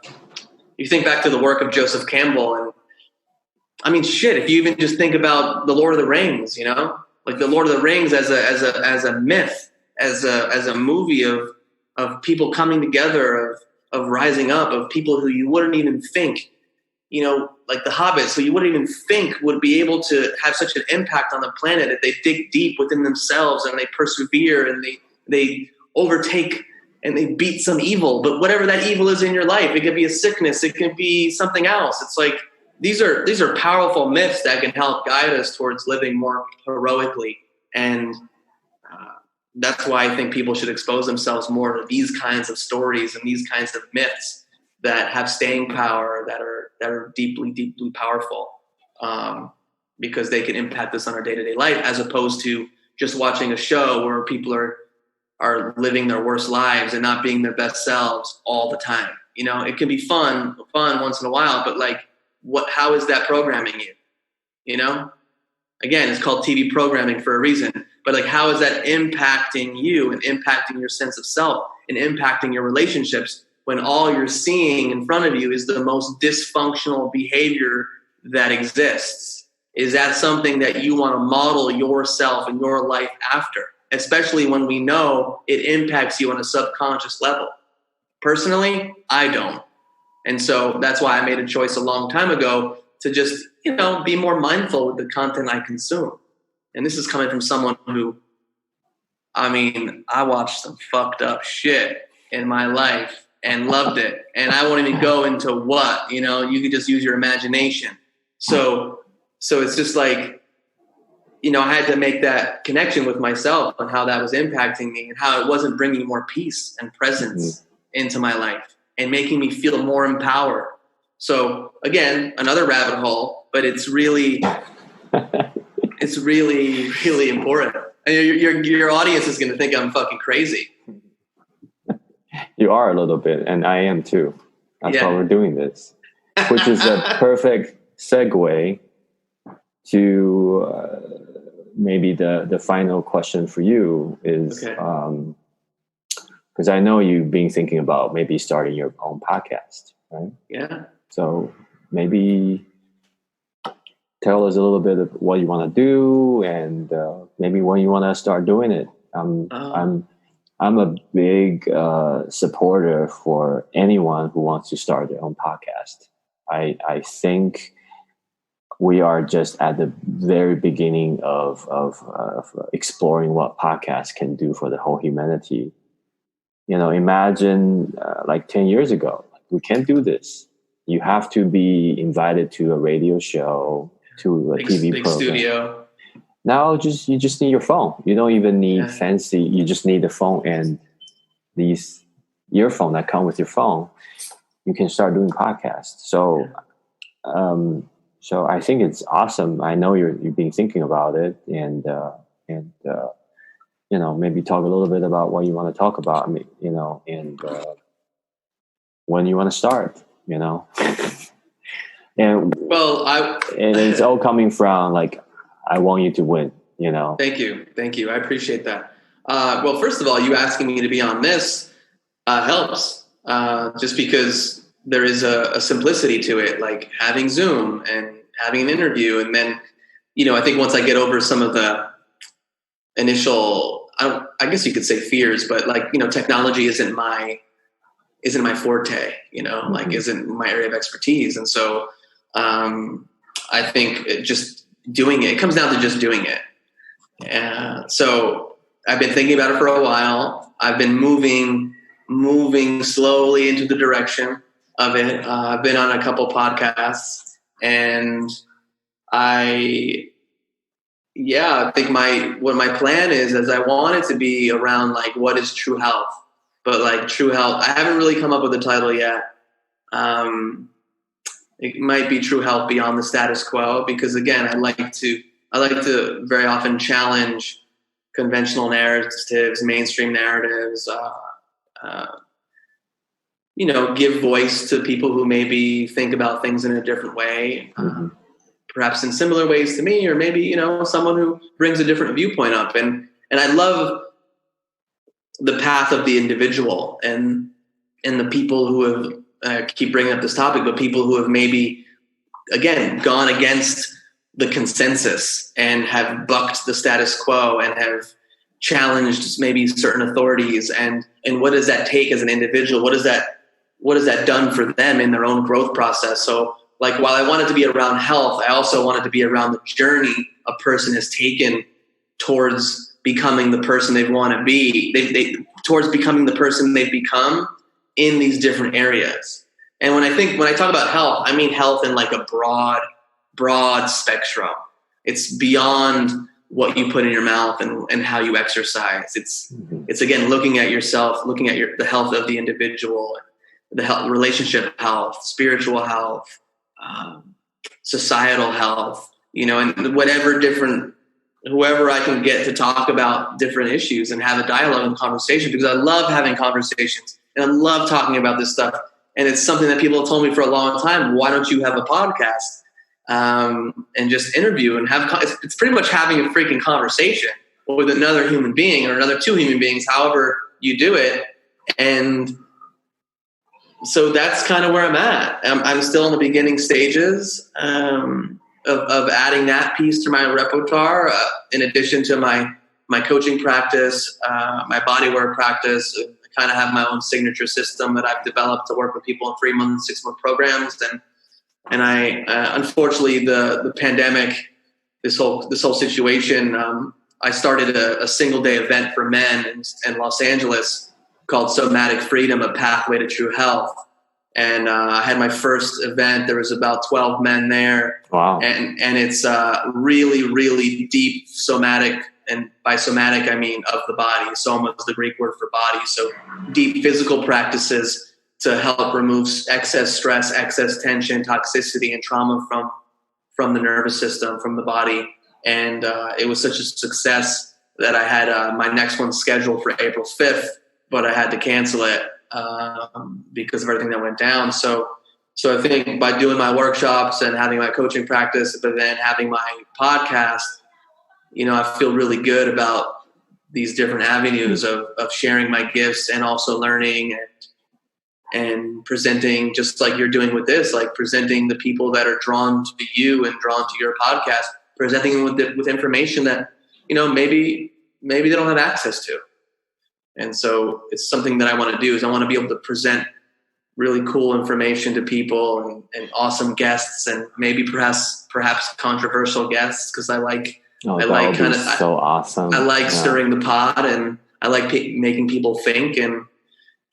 work of Joseph Campbell. And I mean, shit, if you even just think about the Lord of the Rings, you know, like the Lord of the Rings as a myth, as a movie of people coming together, of rising up, of people who you wouldn't even think, you know, like the hobbits, who you wouldn't even think would be able to have such an impact on the planet, if they dig deep within themselves and they persevere and they overtake and they beat some evil. But whatever that evil is in your life, it could be a sickness, it could be something else. It's like these are powerful myths that can help guide us towards living more heroically. And that's why I think people should expose themselves more to these kinds of stories and these kinds of myths that have staying power, that are deeply, deeply powerful, because they can impact us on our day-to-day life, as opposed to just watching a show where people are living their worst lives and not being their best selves all the time. You know, it can be fun once in a while, but like, how is that programming you? You know, again, it's called TV programming for a reason, but like, how is that impacting you and impacting your sense of self and impacting your relationships when all you're seeing in front of you is the most dysfunctional behavior that exists? Is that something that you want to model yourself and your life after, especially when we know it impacts you on a subconscious level? Personally, I don't. And so that's why I made a choice a long time ago to just, you know, be more mindful with the content I consume. And this is coming from someone who, I mean, I watched some fucked up shit in my life and loved it. And I won't even go into what, you know, you could just use your imagination. So it's just like, I had to make that connection with myself and how that was impacting me and how it wasn't bringing more peace and presence into my life and making me feel more empowered. So again, another rabbit hole, but it's really, really important. And your audience is going to think I'm fucking crazy. You are a little bit, and I am too. That's why we're doing this, which is a perfect segue to maybe the final question for you is, because I know you've been thinking about maybe starting your own podcast, right? Yeah. So maybe tell us a little bit of what you want to do and maybe when you want to start doing it. I'm a big supporter for anyone who wants to start their own podcast. I think we are just at the very beginning of exploring what podcasts can do for the whole humanity. Imagine like 10 years ago, we can't do this. You have to be invited to a radio show, to a TV big program. Studio. Now you just need your phone. You don't even need fancy. You just need the phone and these earphones that come with your phone. You can start doing podcasts. So I think it's awesome. I know you've been thinking about it, and maybe talk a little bit about what you want to talk about. And when you want to start. And it's all coming from like, I want you to win. Thank you. I appreciate that. Well, first of all, you asking me to be on this helps, just because there is a simplicity to it, like having Zoom and having an interview. And then, I think once I get over some of the initial, I guess you could say fears, but like, technology isn't my forte, like isn't my area of expertise. And so I think just doing it comes down to just doing it. So I've been thinking about it for a while. I've been moving slowly into the direction of it. I've been on a couple podcasts, and I think my plan is I want it to be around like, what is true health? But like true health, I haven't really come up with a title yet. It might be true health beyond the status quo, because again, I like to very often challenge conventional narratives, mainstream narratives, give voice to people who maybe think about things in a different way, perhaps in similar ways to me, or maybe, someone who brings a different viewpoint up. And I love the path of the individual and the people who have, keep bringing up this topic, but people who have maybe, again, gone against the consensus and have bucked the status quo and have challenged maybe certain authorities. And what does that take as an individual? What has that done for them in their own growth process? So like, while I want it to be around health, I also want it to be around the journey a person has taken towards becoming the person they want to be, towards becoming the person they've become in these different areas. And when I talk about health, I mean health in like a broad spectrum. It's beyond what you put in your mouth and how you exercise. It's again, looking at yourself, looking at the health of the individual, the health, relationship health, spiritual health, societal health, and whoever I can get to talk about different issues and have a dialogue and conversation, because I love having conversations and I love talking about this stuff. And it's something that people have told me for a long time. Why don't you have a podcast and just interview and have? It's pretty much having a freaking conversation with another human being or another two human beings, however you do it. And so that's kind of where I'm at. I'm still in the beginning stages of adding that piece to my repertoire, in addition to my coaching practice, my bodywork practice. I kind of have my own signature system that I've developed to work with people in 3 month, 6 month programs. And I, unfortunately, the pandemic, this whole situation, I started a single day event for men in Los Angeles called Somatic Freedom, a pathway to true health. And I had my first event. There was about 12 men there. Wow. And it's really, really deep somatic. And by somatic, I mean of the body. Soma is the Greek word for body. So deep physical practices to help remove excess stress, excess tension, toxicity, and trauma from the nervous system, from the body. And it was such a success that I had my next one scheduled for April 5th, but I had to cancel it because of everything that went down. So I think by doing my workshops and having my coaching practice, but then having my podcast, I feel really good about these different avenues of sharing my gifts and also learning and presenting, just like you're doing with this, like presenting the people that are drawn to you and drawn to your podcast, presenting them with information that, maybe they don't have access to. And so it's something that I want to do, is I want to be able to present really cool information to people and awesome guests, and maybe perhaps controversial guests, because I like so awesome. I like stirring the pot, and I like making people think, and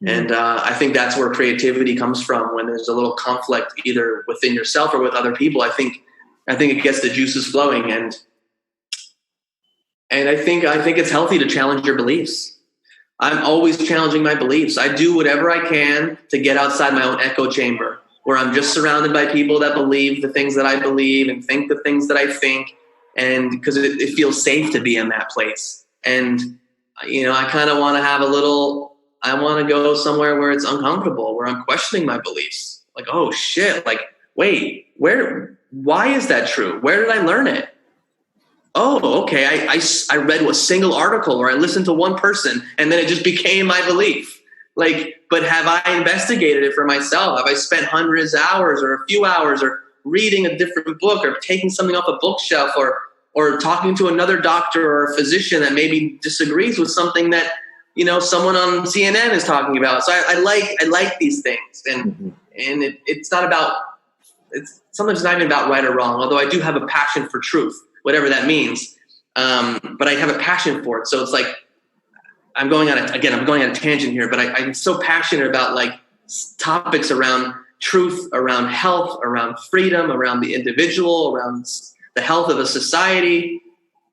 I think that's where creativity comes from. When there's a little conflict either within yourself or with other people, I think it gets the juices flowing, and I think it's healthy to challenge your beliefs. I'm always challenging my beliefs. I do whatever I can to get outside my own echo chamber, where I'm just surrounded by people that believe the things that I believe and think the things that I think, and because it feels safe to be in that place. And I kind of want to have I want to go somewhere where it's uncomfortable, where I'm questioning my beliefs. Like, oh shit, like, wait, why is that true? Where did I learn it? Oh, okay. I read a single article, or I listened to one person, and then it just became my belief. Like, but have I investigated it for myself? Have I spent hundreds of hours or a few hours or reading a different book, or taking something off a bookshelf, or talking to another doctor or a physician that maybe disagrees with something that, someone on CNN is talking about? So I like these things, and it's not about, sometimes it's not even about right or wrong, although I do have a passion for truth, whatever that means. But I have a passion for it. So it's like, I'm going on a tangent here, but I'm so passionate about like topics around truth, around health, around freedom, around the individual, around the health of a society,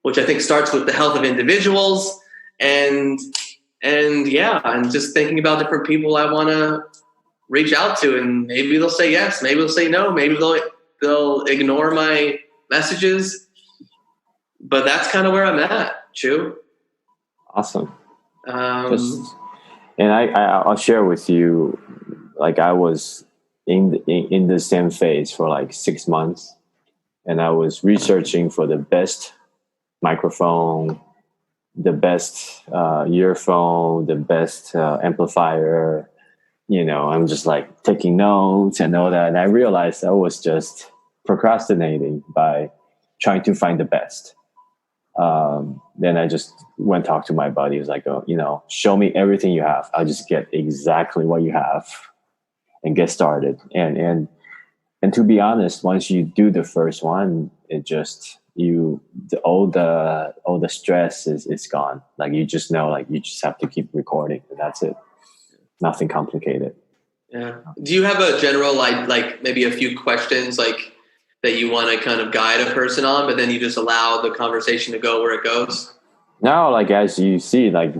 which I think starts with the health of individuals, and just thinking about different people I want to reach out to, and maybe they'll say yes, maybe they'll say no, maybe they'll ignore my messages, but that's kind of where I'm at, Chu. Awesome. And I'll share with you, like, I was in the same phase for like 6 months, and I was researching for the best microphone, the best earphone, the best amplifier. I'm just like taking notes and all that. And I realized I was just procrastinating by trying to find the best. Then I just went talk to my buddy. He was like, oh, show me everything you have. I'll just get exactly what you have and get started. And to be honest, once you do the first one, it just, all the stress is gone. Like, you just know, like, you just have to keep recording, and that's it. Nothing complicated. Yeah. Do you have a general, like maybe a few questions, like, that you want to kind of guide a person on, but then you just allow the conversation to go where it goes? No, like, as you see, like,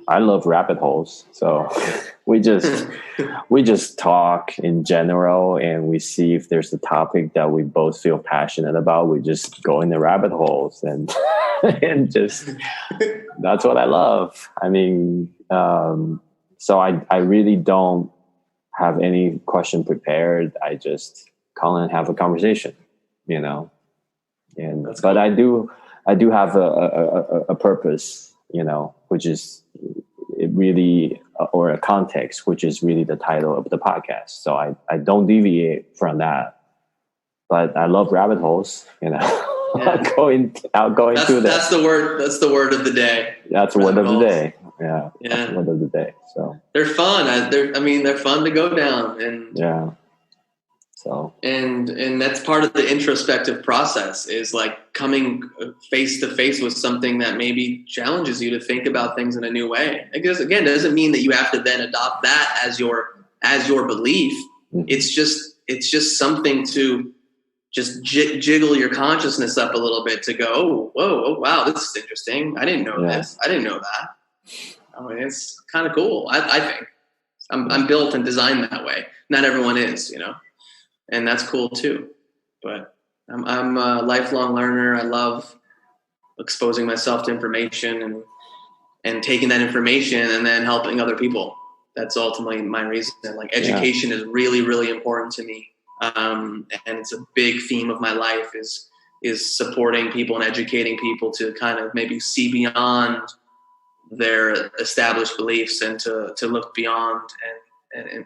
I love rabbit holes. So we just talk in general, and we see if there's a topic that we both feel passionate about. We just go in the rabbit holes and just, that's what I love. I mean, so I really don't have any question prepared. I just call and have a conversation, and That's but cool. I do have a purpose, which is really, or a context, which is really the title of the podcast. So I don't deviate from that, but I love rabbit holes, Yeah. I'll go into that. That's the word of the day. That's the word of the day. Yeah. Yeah. That's the word of the day. So they're fun. They're fun to go down, and yeah. So and that's part of the introspective process, is like coming face to face with something that maybe challenges you to think about things in a new way. I guess, again, doesn't mean that you have to then adopt that as your as your belief. Mm-hmm. It's just something to just jiggle your consciousness up a little bit to go, oh, wow, this is interesting. I didn't know this. I didn't know that. I mean, it's kind of cool. I think I'm built and designed that way. Not everyone is, and that's cool too. But I'm a lifelong learner. I love exposing myself to information and taking that information and then helping other people. That's ultimately my reason. Like education is really, really important to me. And it's a big theme of my life is supporting people and educating people to kind of maybe see beyond their established beliefs and to look beyond and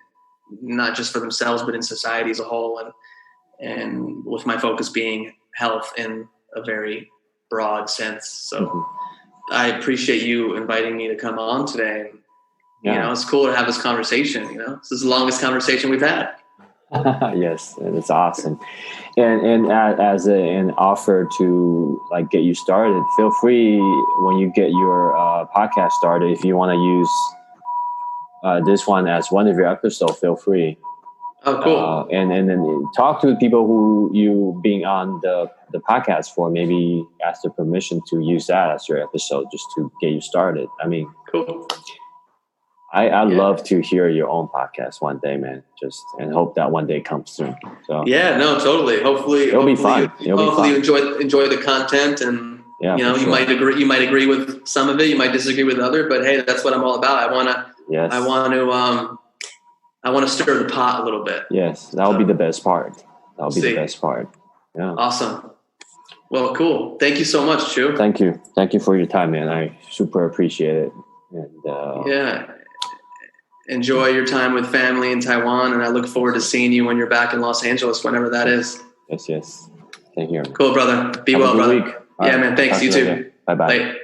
not just for themselves, but in society as a whole. And with my focus being health in a very broad sense. So I appreciate you inviting me to come on today. It's cool to have this conversation. This is the longest conversation we've had. Yes, it's awesome. And as an offer to like get you started, feel free when you get your podcast started. If you want to use this one as one of your episodes, feel free. Oh, cool. And then talk to the people who you being on the podcast for. Maybe ask their permission to use that as your episode just to get you started. I mean, cool. I'd love to hear your own podcast one day, man. And hope that one day comes soon. So yeah, no, totally. Hopefully it'll be fun. Hopefully you enjoy the content, and you might agree with some of it, you might disagree with other, but hey, that's what I'm all about. I want to stir the pot a little bit. Yes, that would be the best part. The best part. Yeah. Awesome. Well, cool. Thank you so much, Chu. Thank you for your time, man. I super appreciate it. And enjoy your time with family in Taiwan, and I look forward to seeing you when you're back in Los Angeles, whenever that is. Yes. Thank you. Cool, brother. Be well, brother. Week. Yeah, man. Thanks. You too. Bye-bye. Bye.